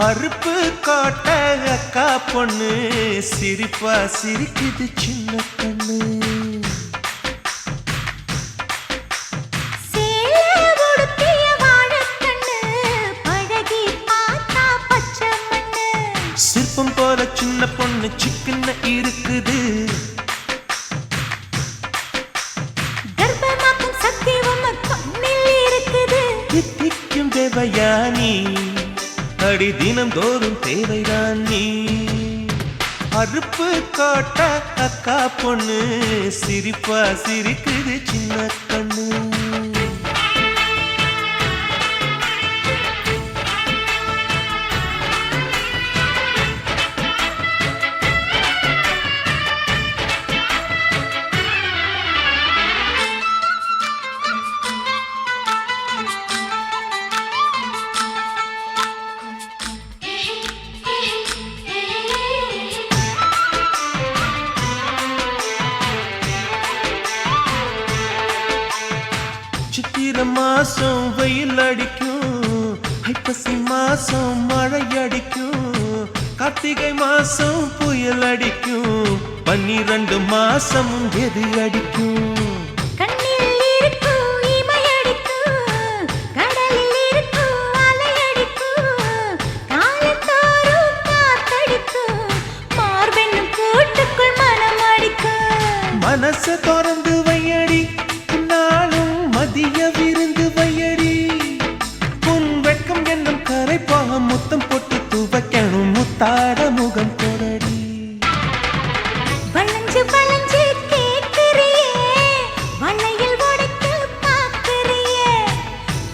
அருப்பு கோட்டை அக்கா பொண்ணு சிரிப்பா சிரிக்குது சின்ன கண்ணு. சிற்பம் போல சின்ன பொண்ணு சிக்கன இருக்குது. கர்ப்பமாக்கும் சக்தி உம்ம கண்ணில் இருக்குது. தித்திக்கும் தேவயானி அடி தினம் தோறும் தேவைதான் நீ. அருப்பு கோட்டை அக்கா பொண்ணு சிரிப்பா சிரிக்குது சின்ன கண்ணு. சித்திரை மாசம் வெயில் அடிக்கும், ஐப்பசி மாசம் மழை அடிக்கும், கார்த்திகை மாசம் புயல் அடிக்கும், 12 மாசம் எது அடிக்கும்? கண்ணில் இருக்கும் இமை அடிக்கும், கடலில் இருக்கும் அலை அடிக்கும், காலத்தோறும் காத்தடிக்கும், மார்பென்னும் கூட்டுக்குள் மனம் அடிக்கும். மனச திறந்து வையடி நாளும் மதிய விருந்து வையடி. உன் வெட்கம் என்னும் கரைப்பாக முத்தம் போட்டு துவைக்கணும் முத்தாட முகம் கொடடி. வளைஞ்சு வளைஞ்சு கேட்கிறியே, வளையல் உடைக்க பார்க்கிறியே,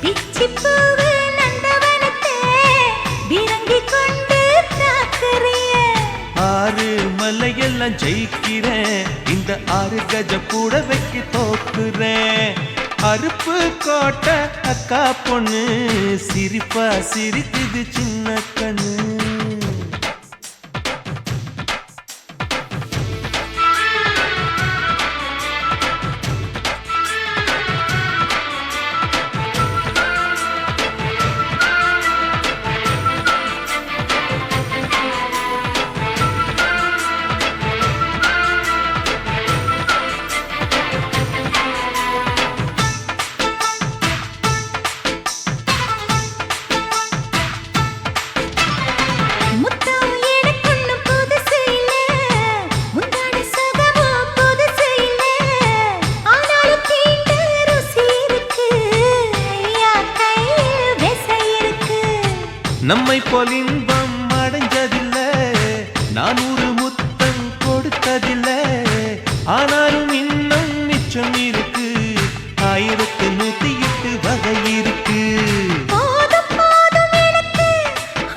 பிச்சி பூவு நந்தவனத்தே விரங்கி கொண்டு தாக்குறியே. 6 மலையெல்லாம் ஜெயிக்கிறேன், இந்த 6 கஜ கூட வைக்க தோக்குறேன். அருப்பு கோட்டை அக்கா பொண்ணு சிரிப்பா சிரிக்குது சின்ன கண்ணு. முத்தம் எனக்குன்னு புதுசு இல்லை, முந்தான சுகமும் புதுசு இல்லை, ஆனாலும் தீண்ட ருசி இருக்கு, ஐயா கையில் விசை இருக்கு. நம்மை போல் இன்பம் அடைஞ்சதில்ல, 400 முத்தம் கொடுத்ததில்ல, ஆனாலும் இன்னும் மிச்சம் இருக்கு, 1108 வகை இருக்கு. போதும் போதும் எனக்கு,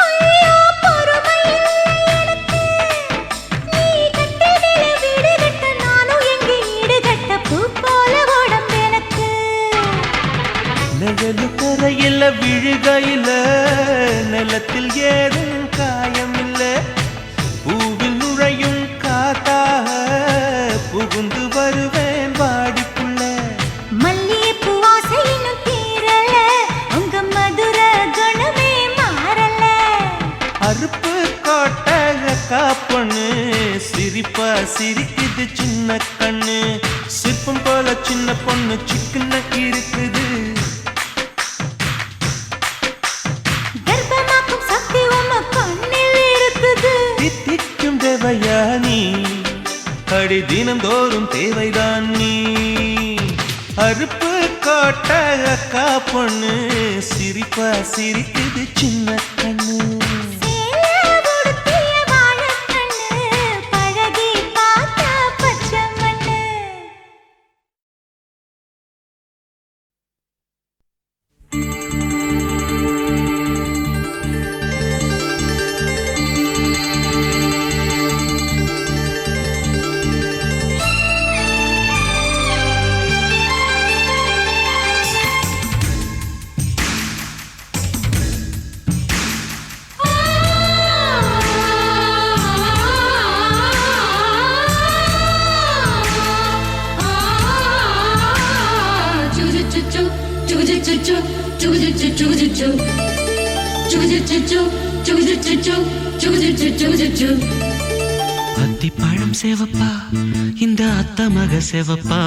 ஐயோ பொறுமை இல்லை எனக்கு, நீ கட்டிடில வீடு கட்ட நானும் எங்கே ஈடு கட்ட, பூ போல உடம்பு எனக்கு. நிழலு கரையில விழுகையில நிலத்தில் ஏதும் காயம் இல்ல, பூவில் நுழையும் காத்தாக புகுந்து வருவேன் வாடிக்குள்ள. மல்லிகைப்பூ வாசை இன்னும் தீரல, உங்க மதுர குணமே மாறல. அருப்பு கோட்டை அக்கா பொண்ணு சிரிப்பா சிரிக்குது சின்ன கண்ணு. சிற்பம் போல சின்ன பொண்ணு சிக்கன இருக்குது. கர்ப்பமாக்கும் சக்தி உம்ம கண்ணில் இருக்குது. தித்திக்கும் தேவயானி அடி தினம் தோறும் தேவைதான் நீ. அருப்பு கோட்டை அக்கா பொண்ணு சிரிப்பா சிரிக்குது சின்ன கண்ணு. சேலை உடுத்திய வாழைக்கண்ணு, பழகி பார்த்தா பச்சை மண்ணு. Choo choo choo choo choo choo choo choo choo choo choo choo choo choo choo அத்திப்பழம் சேவப்பா இந்த அத்த மக சேவப்பா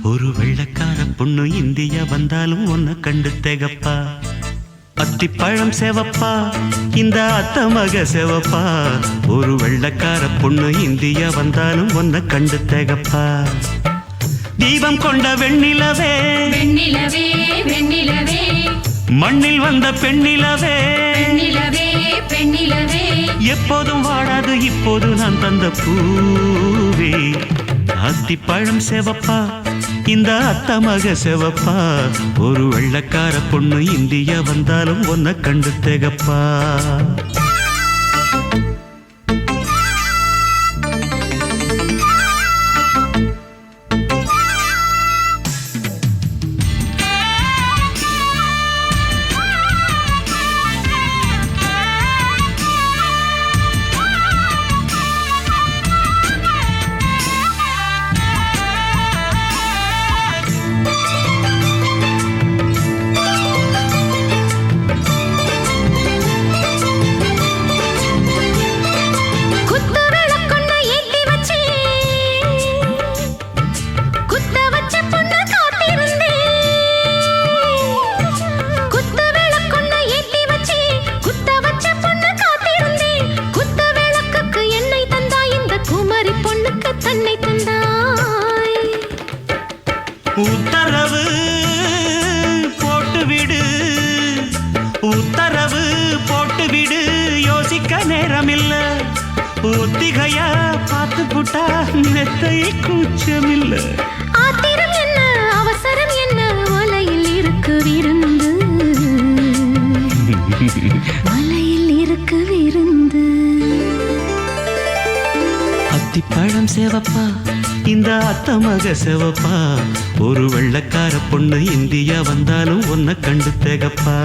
ஒரு வெள்ளக்கார பொண்ணு இந்தியா வந்தாலும் உன்னை கண்டு திகப்பா அத்திப்பழம் சேவப்பா இந்த அத்த மக சேவப்பா ஒரு வெள்ளக்கார பொண்ணு இந்தியா வந்தாலும் உன்னை கண்டு திகப்பா தீபம் கொண்ட வெண்ணிலவே வெண்ணிலவே வெண்ணிலவே மண்ணில் வந்த பெண்ணிலவே பெண்ணிலவே பெண்ணிலவே எப்போதும் வாடாது இப்போது நான் தந்த பூவே அத்திப்பழம் சேவப்பா இந்த அத்த மக சேவப்பா ஒரு வெள்ளக்கார பொண்ணு இந்தியா வந்தாலும் உன்னை கண்டு திகப்பா உத்தரவு போட்டுவிடு உத்தரவு போட்டுவிடு யோசிக்க நேரமில்ல ஒத்திகையா பார்த்து புட்டா நெத்தை கூச்சமில்ல ஆத்திரம் என்ன அவசரம் என்ன மலையில் இருக்கு விருந்து மலையில் இருக்கு விருந்து அத்திப்பழம் சேவப்பா இந்த அத்த மக சேவப்பா ஒரு வெள்ளக்கார பொண்ணு இந்தியா வந்தாலும் உன்னை கண்டு திகப்பா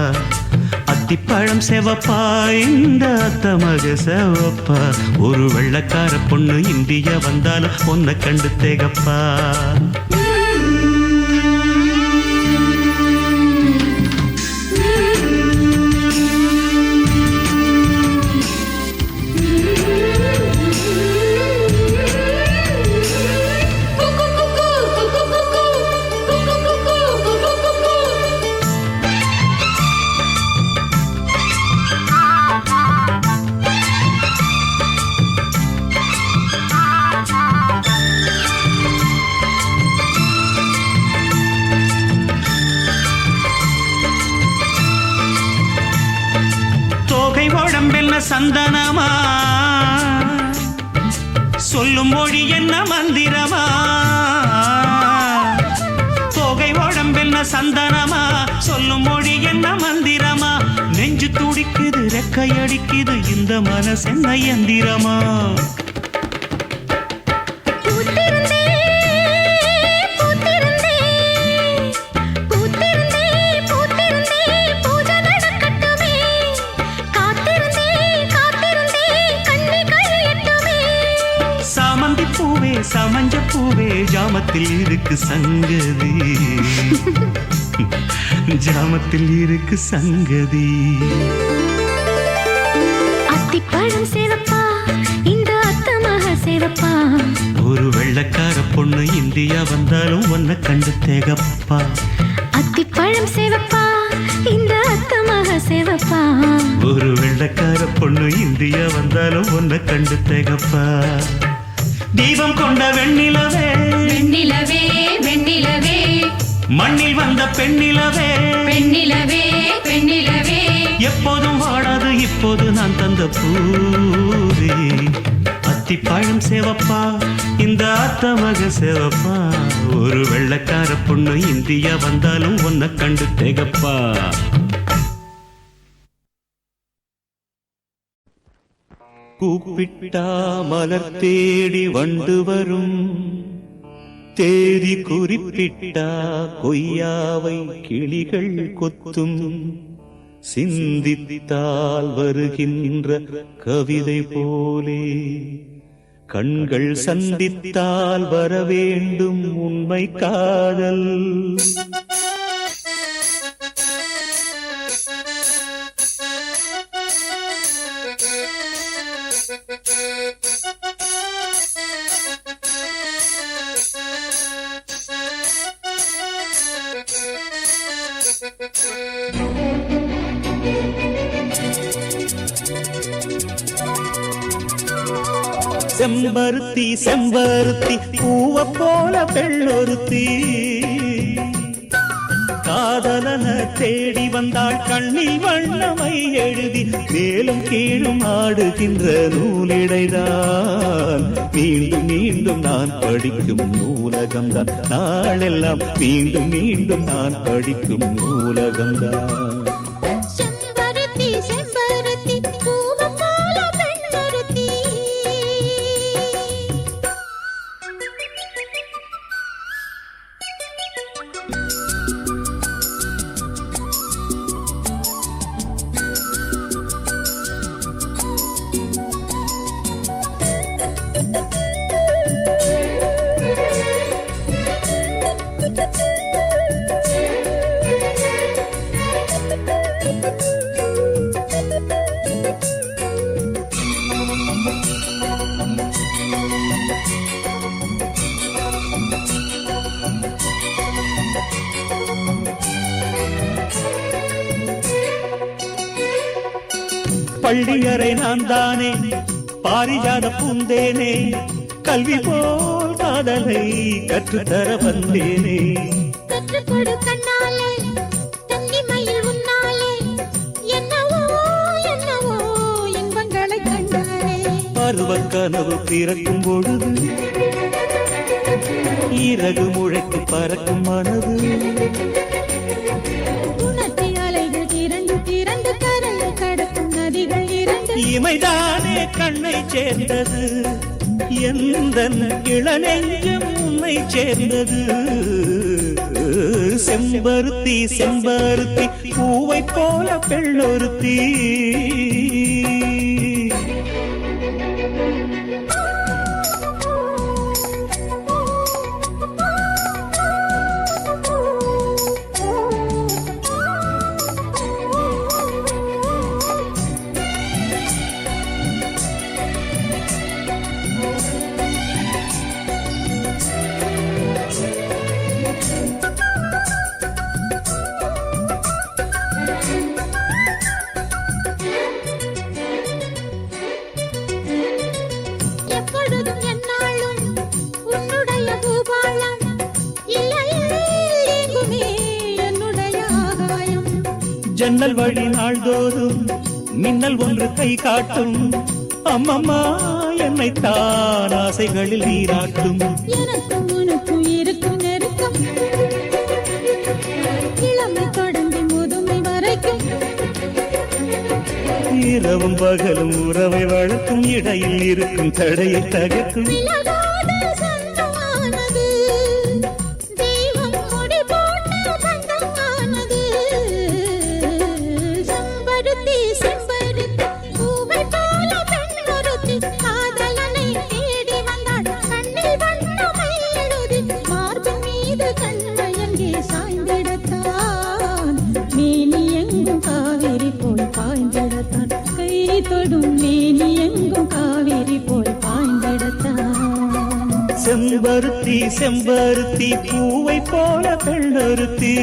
அத்திப்பழம் சேவப்பா இந்த அத்த மக சேவப்பா ஒரு வெள்ளக்கார பொண்ணு இந்தியா வந்தாலும் உன்னை கண்டு திகப்பா உடம்பென்ன சந்தனமா சொல்லும் மொழி என்ன மந்திரமா தோகை உடம்பென்ன சந்தனமா சொல்லும் மொழி என்ன மந்திரமா நெஞ்சு துடிக்குது ரெக்கையடிக்குது இந்த மனசு என்ன எந்திரமா சமஞ்ச பூவே ஜாமத்தில் இருக்கு சங்கதி ஜாமத்தில் இருக்கு சங்கதி அத்திப்பழம் சேவப்பா இந்த அத்த மக சேவப்பா ஒரு வெள்ளக்கார பொண்ணு இந்தியா வந்தாலும் உன்னை கண்டு திகப்பா அத்திப்பழம் சேவப்பா இந்த அத்த மக சேவப்பா ஒரு வெள்ளக்கார பொண்ணு இந்தியா வந்தாலும் உன்னை கண்டு திகப்பா தீபம் கொண்ட வெண்ணிலவே வெண்ணிலவே வெண்ணிலவே மண்ணில் வந்த பெண்ணிலவே பெண்ணிலவே பெண்ணிலவே எப்போதும் வாடாது இப்போது நான் தந்த பூவே அத்திப்பழம் சேவப்பா இந்த அத்த மக சேவப்பா ஒரு வெள்ளக்கார பொண்ணு இந்தியா வந்தாலும் உன்னை கண்டு திகப்பா கூப்பிட்டா மலர் தேடி வண்டு வரும் தேதி குறிப்பிட்டா கொய்யாவை கிளிகள் கொத்தும் சிந்தித்தால் வருகின்ற கவிதை போலே கண்கள் சந்தித்தால் வரவேண்டும் உண்மை காதல் செம்பருத்தி செம்பருத்தி பூவ போல பெண்ணொருத்தி காதலன தேடி வந்தாள் கண்ணில் வண்ணமை எழுதி மேலும் கீழும் ஆடுகின்ற நூலிடைதான் மீண்டும் மீண்டும் நான் படிக்கும் நூலகம்தான் நாளெல்லாம் மீண்டும் மீண்டும் நான் படிக்கும் நூலகம்தான் செம்பருத்தி செம்பருத்தி பூவ போல பெண்ணொருத்தி பள்ளியறை நான் தானே பாரிஜாத பூந்தேனே கல்வி போல் காதலை கற்றுத்தர வந்தேனே கற்றுக் கொடு கண்ணாலே தன்னிமையில் உன்னாலே என்னவோ என்னவோ இன்பங்களை கண்டாலே பருவக் கனவு பிறக்கும் பொழுது இறகு முளைக்கு பறக்கும் மனது உணர்த்தி அலைகள் திரண்டு திரண்டு கரையை கடக்கும் நதிகள் இரண்டு இமைதானே கண்ணை சேர்ந்தது எந்த இளநெஞ்சம் உன்னை சேர்ந்தது செம்பருத்தி செம்பருத்தி பூவை போல பெண்ணொருத்தி எப்பொழுதும் என்னாலும் உன்னுடைய பூபாலம் இல்லையே எங்குமே என்னுடைய ஆகாயம் ஜன்னல் வழி நாள்தோறும் மின்னல் ஒன்று கை காட்டும் அம்மம்மா என்னை தான் ஆசைகளில் நீராட்டும் எனக்கும் உனக்கும் இருக்கும் நெருக்கம் இளமை தொடங்கி முதுமை வரைக்கும் இரவும் பகலும் உறவை வளர்க்கும் இடையில் இருக்கும் தடையை தகர்க்கும் விலகாத சொந்தமானது தெய்வம் முடி போட்ட பந்தமானது செம்பருத்தி செம்பருத்தி பூவை போல பெண்ணொருத்தி காதலனை தேடி வந்தாள் கண்ணில் வண்ணமை எழுதி மார்பின் மீது கண்மயங்கி சாய்ந்திடத்தான் மேனி எங்கும் காவிரி போய் பாய்ந்திடத்தான் கை தொடும் மேனி எங்கும் காவிரி போய் பாய்ந்திடத்தான் செம்பருத்தி செம்பருத்தி பூவை போல பெண்ணொருத்தி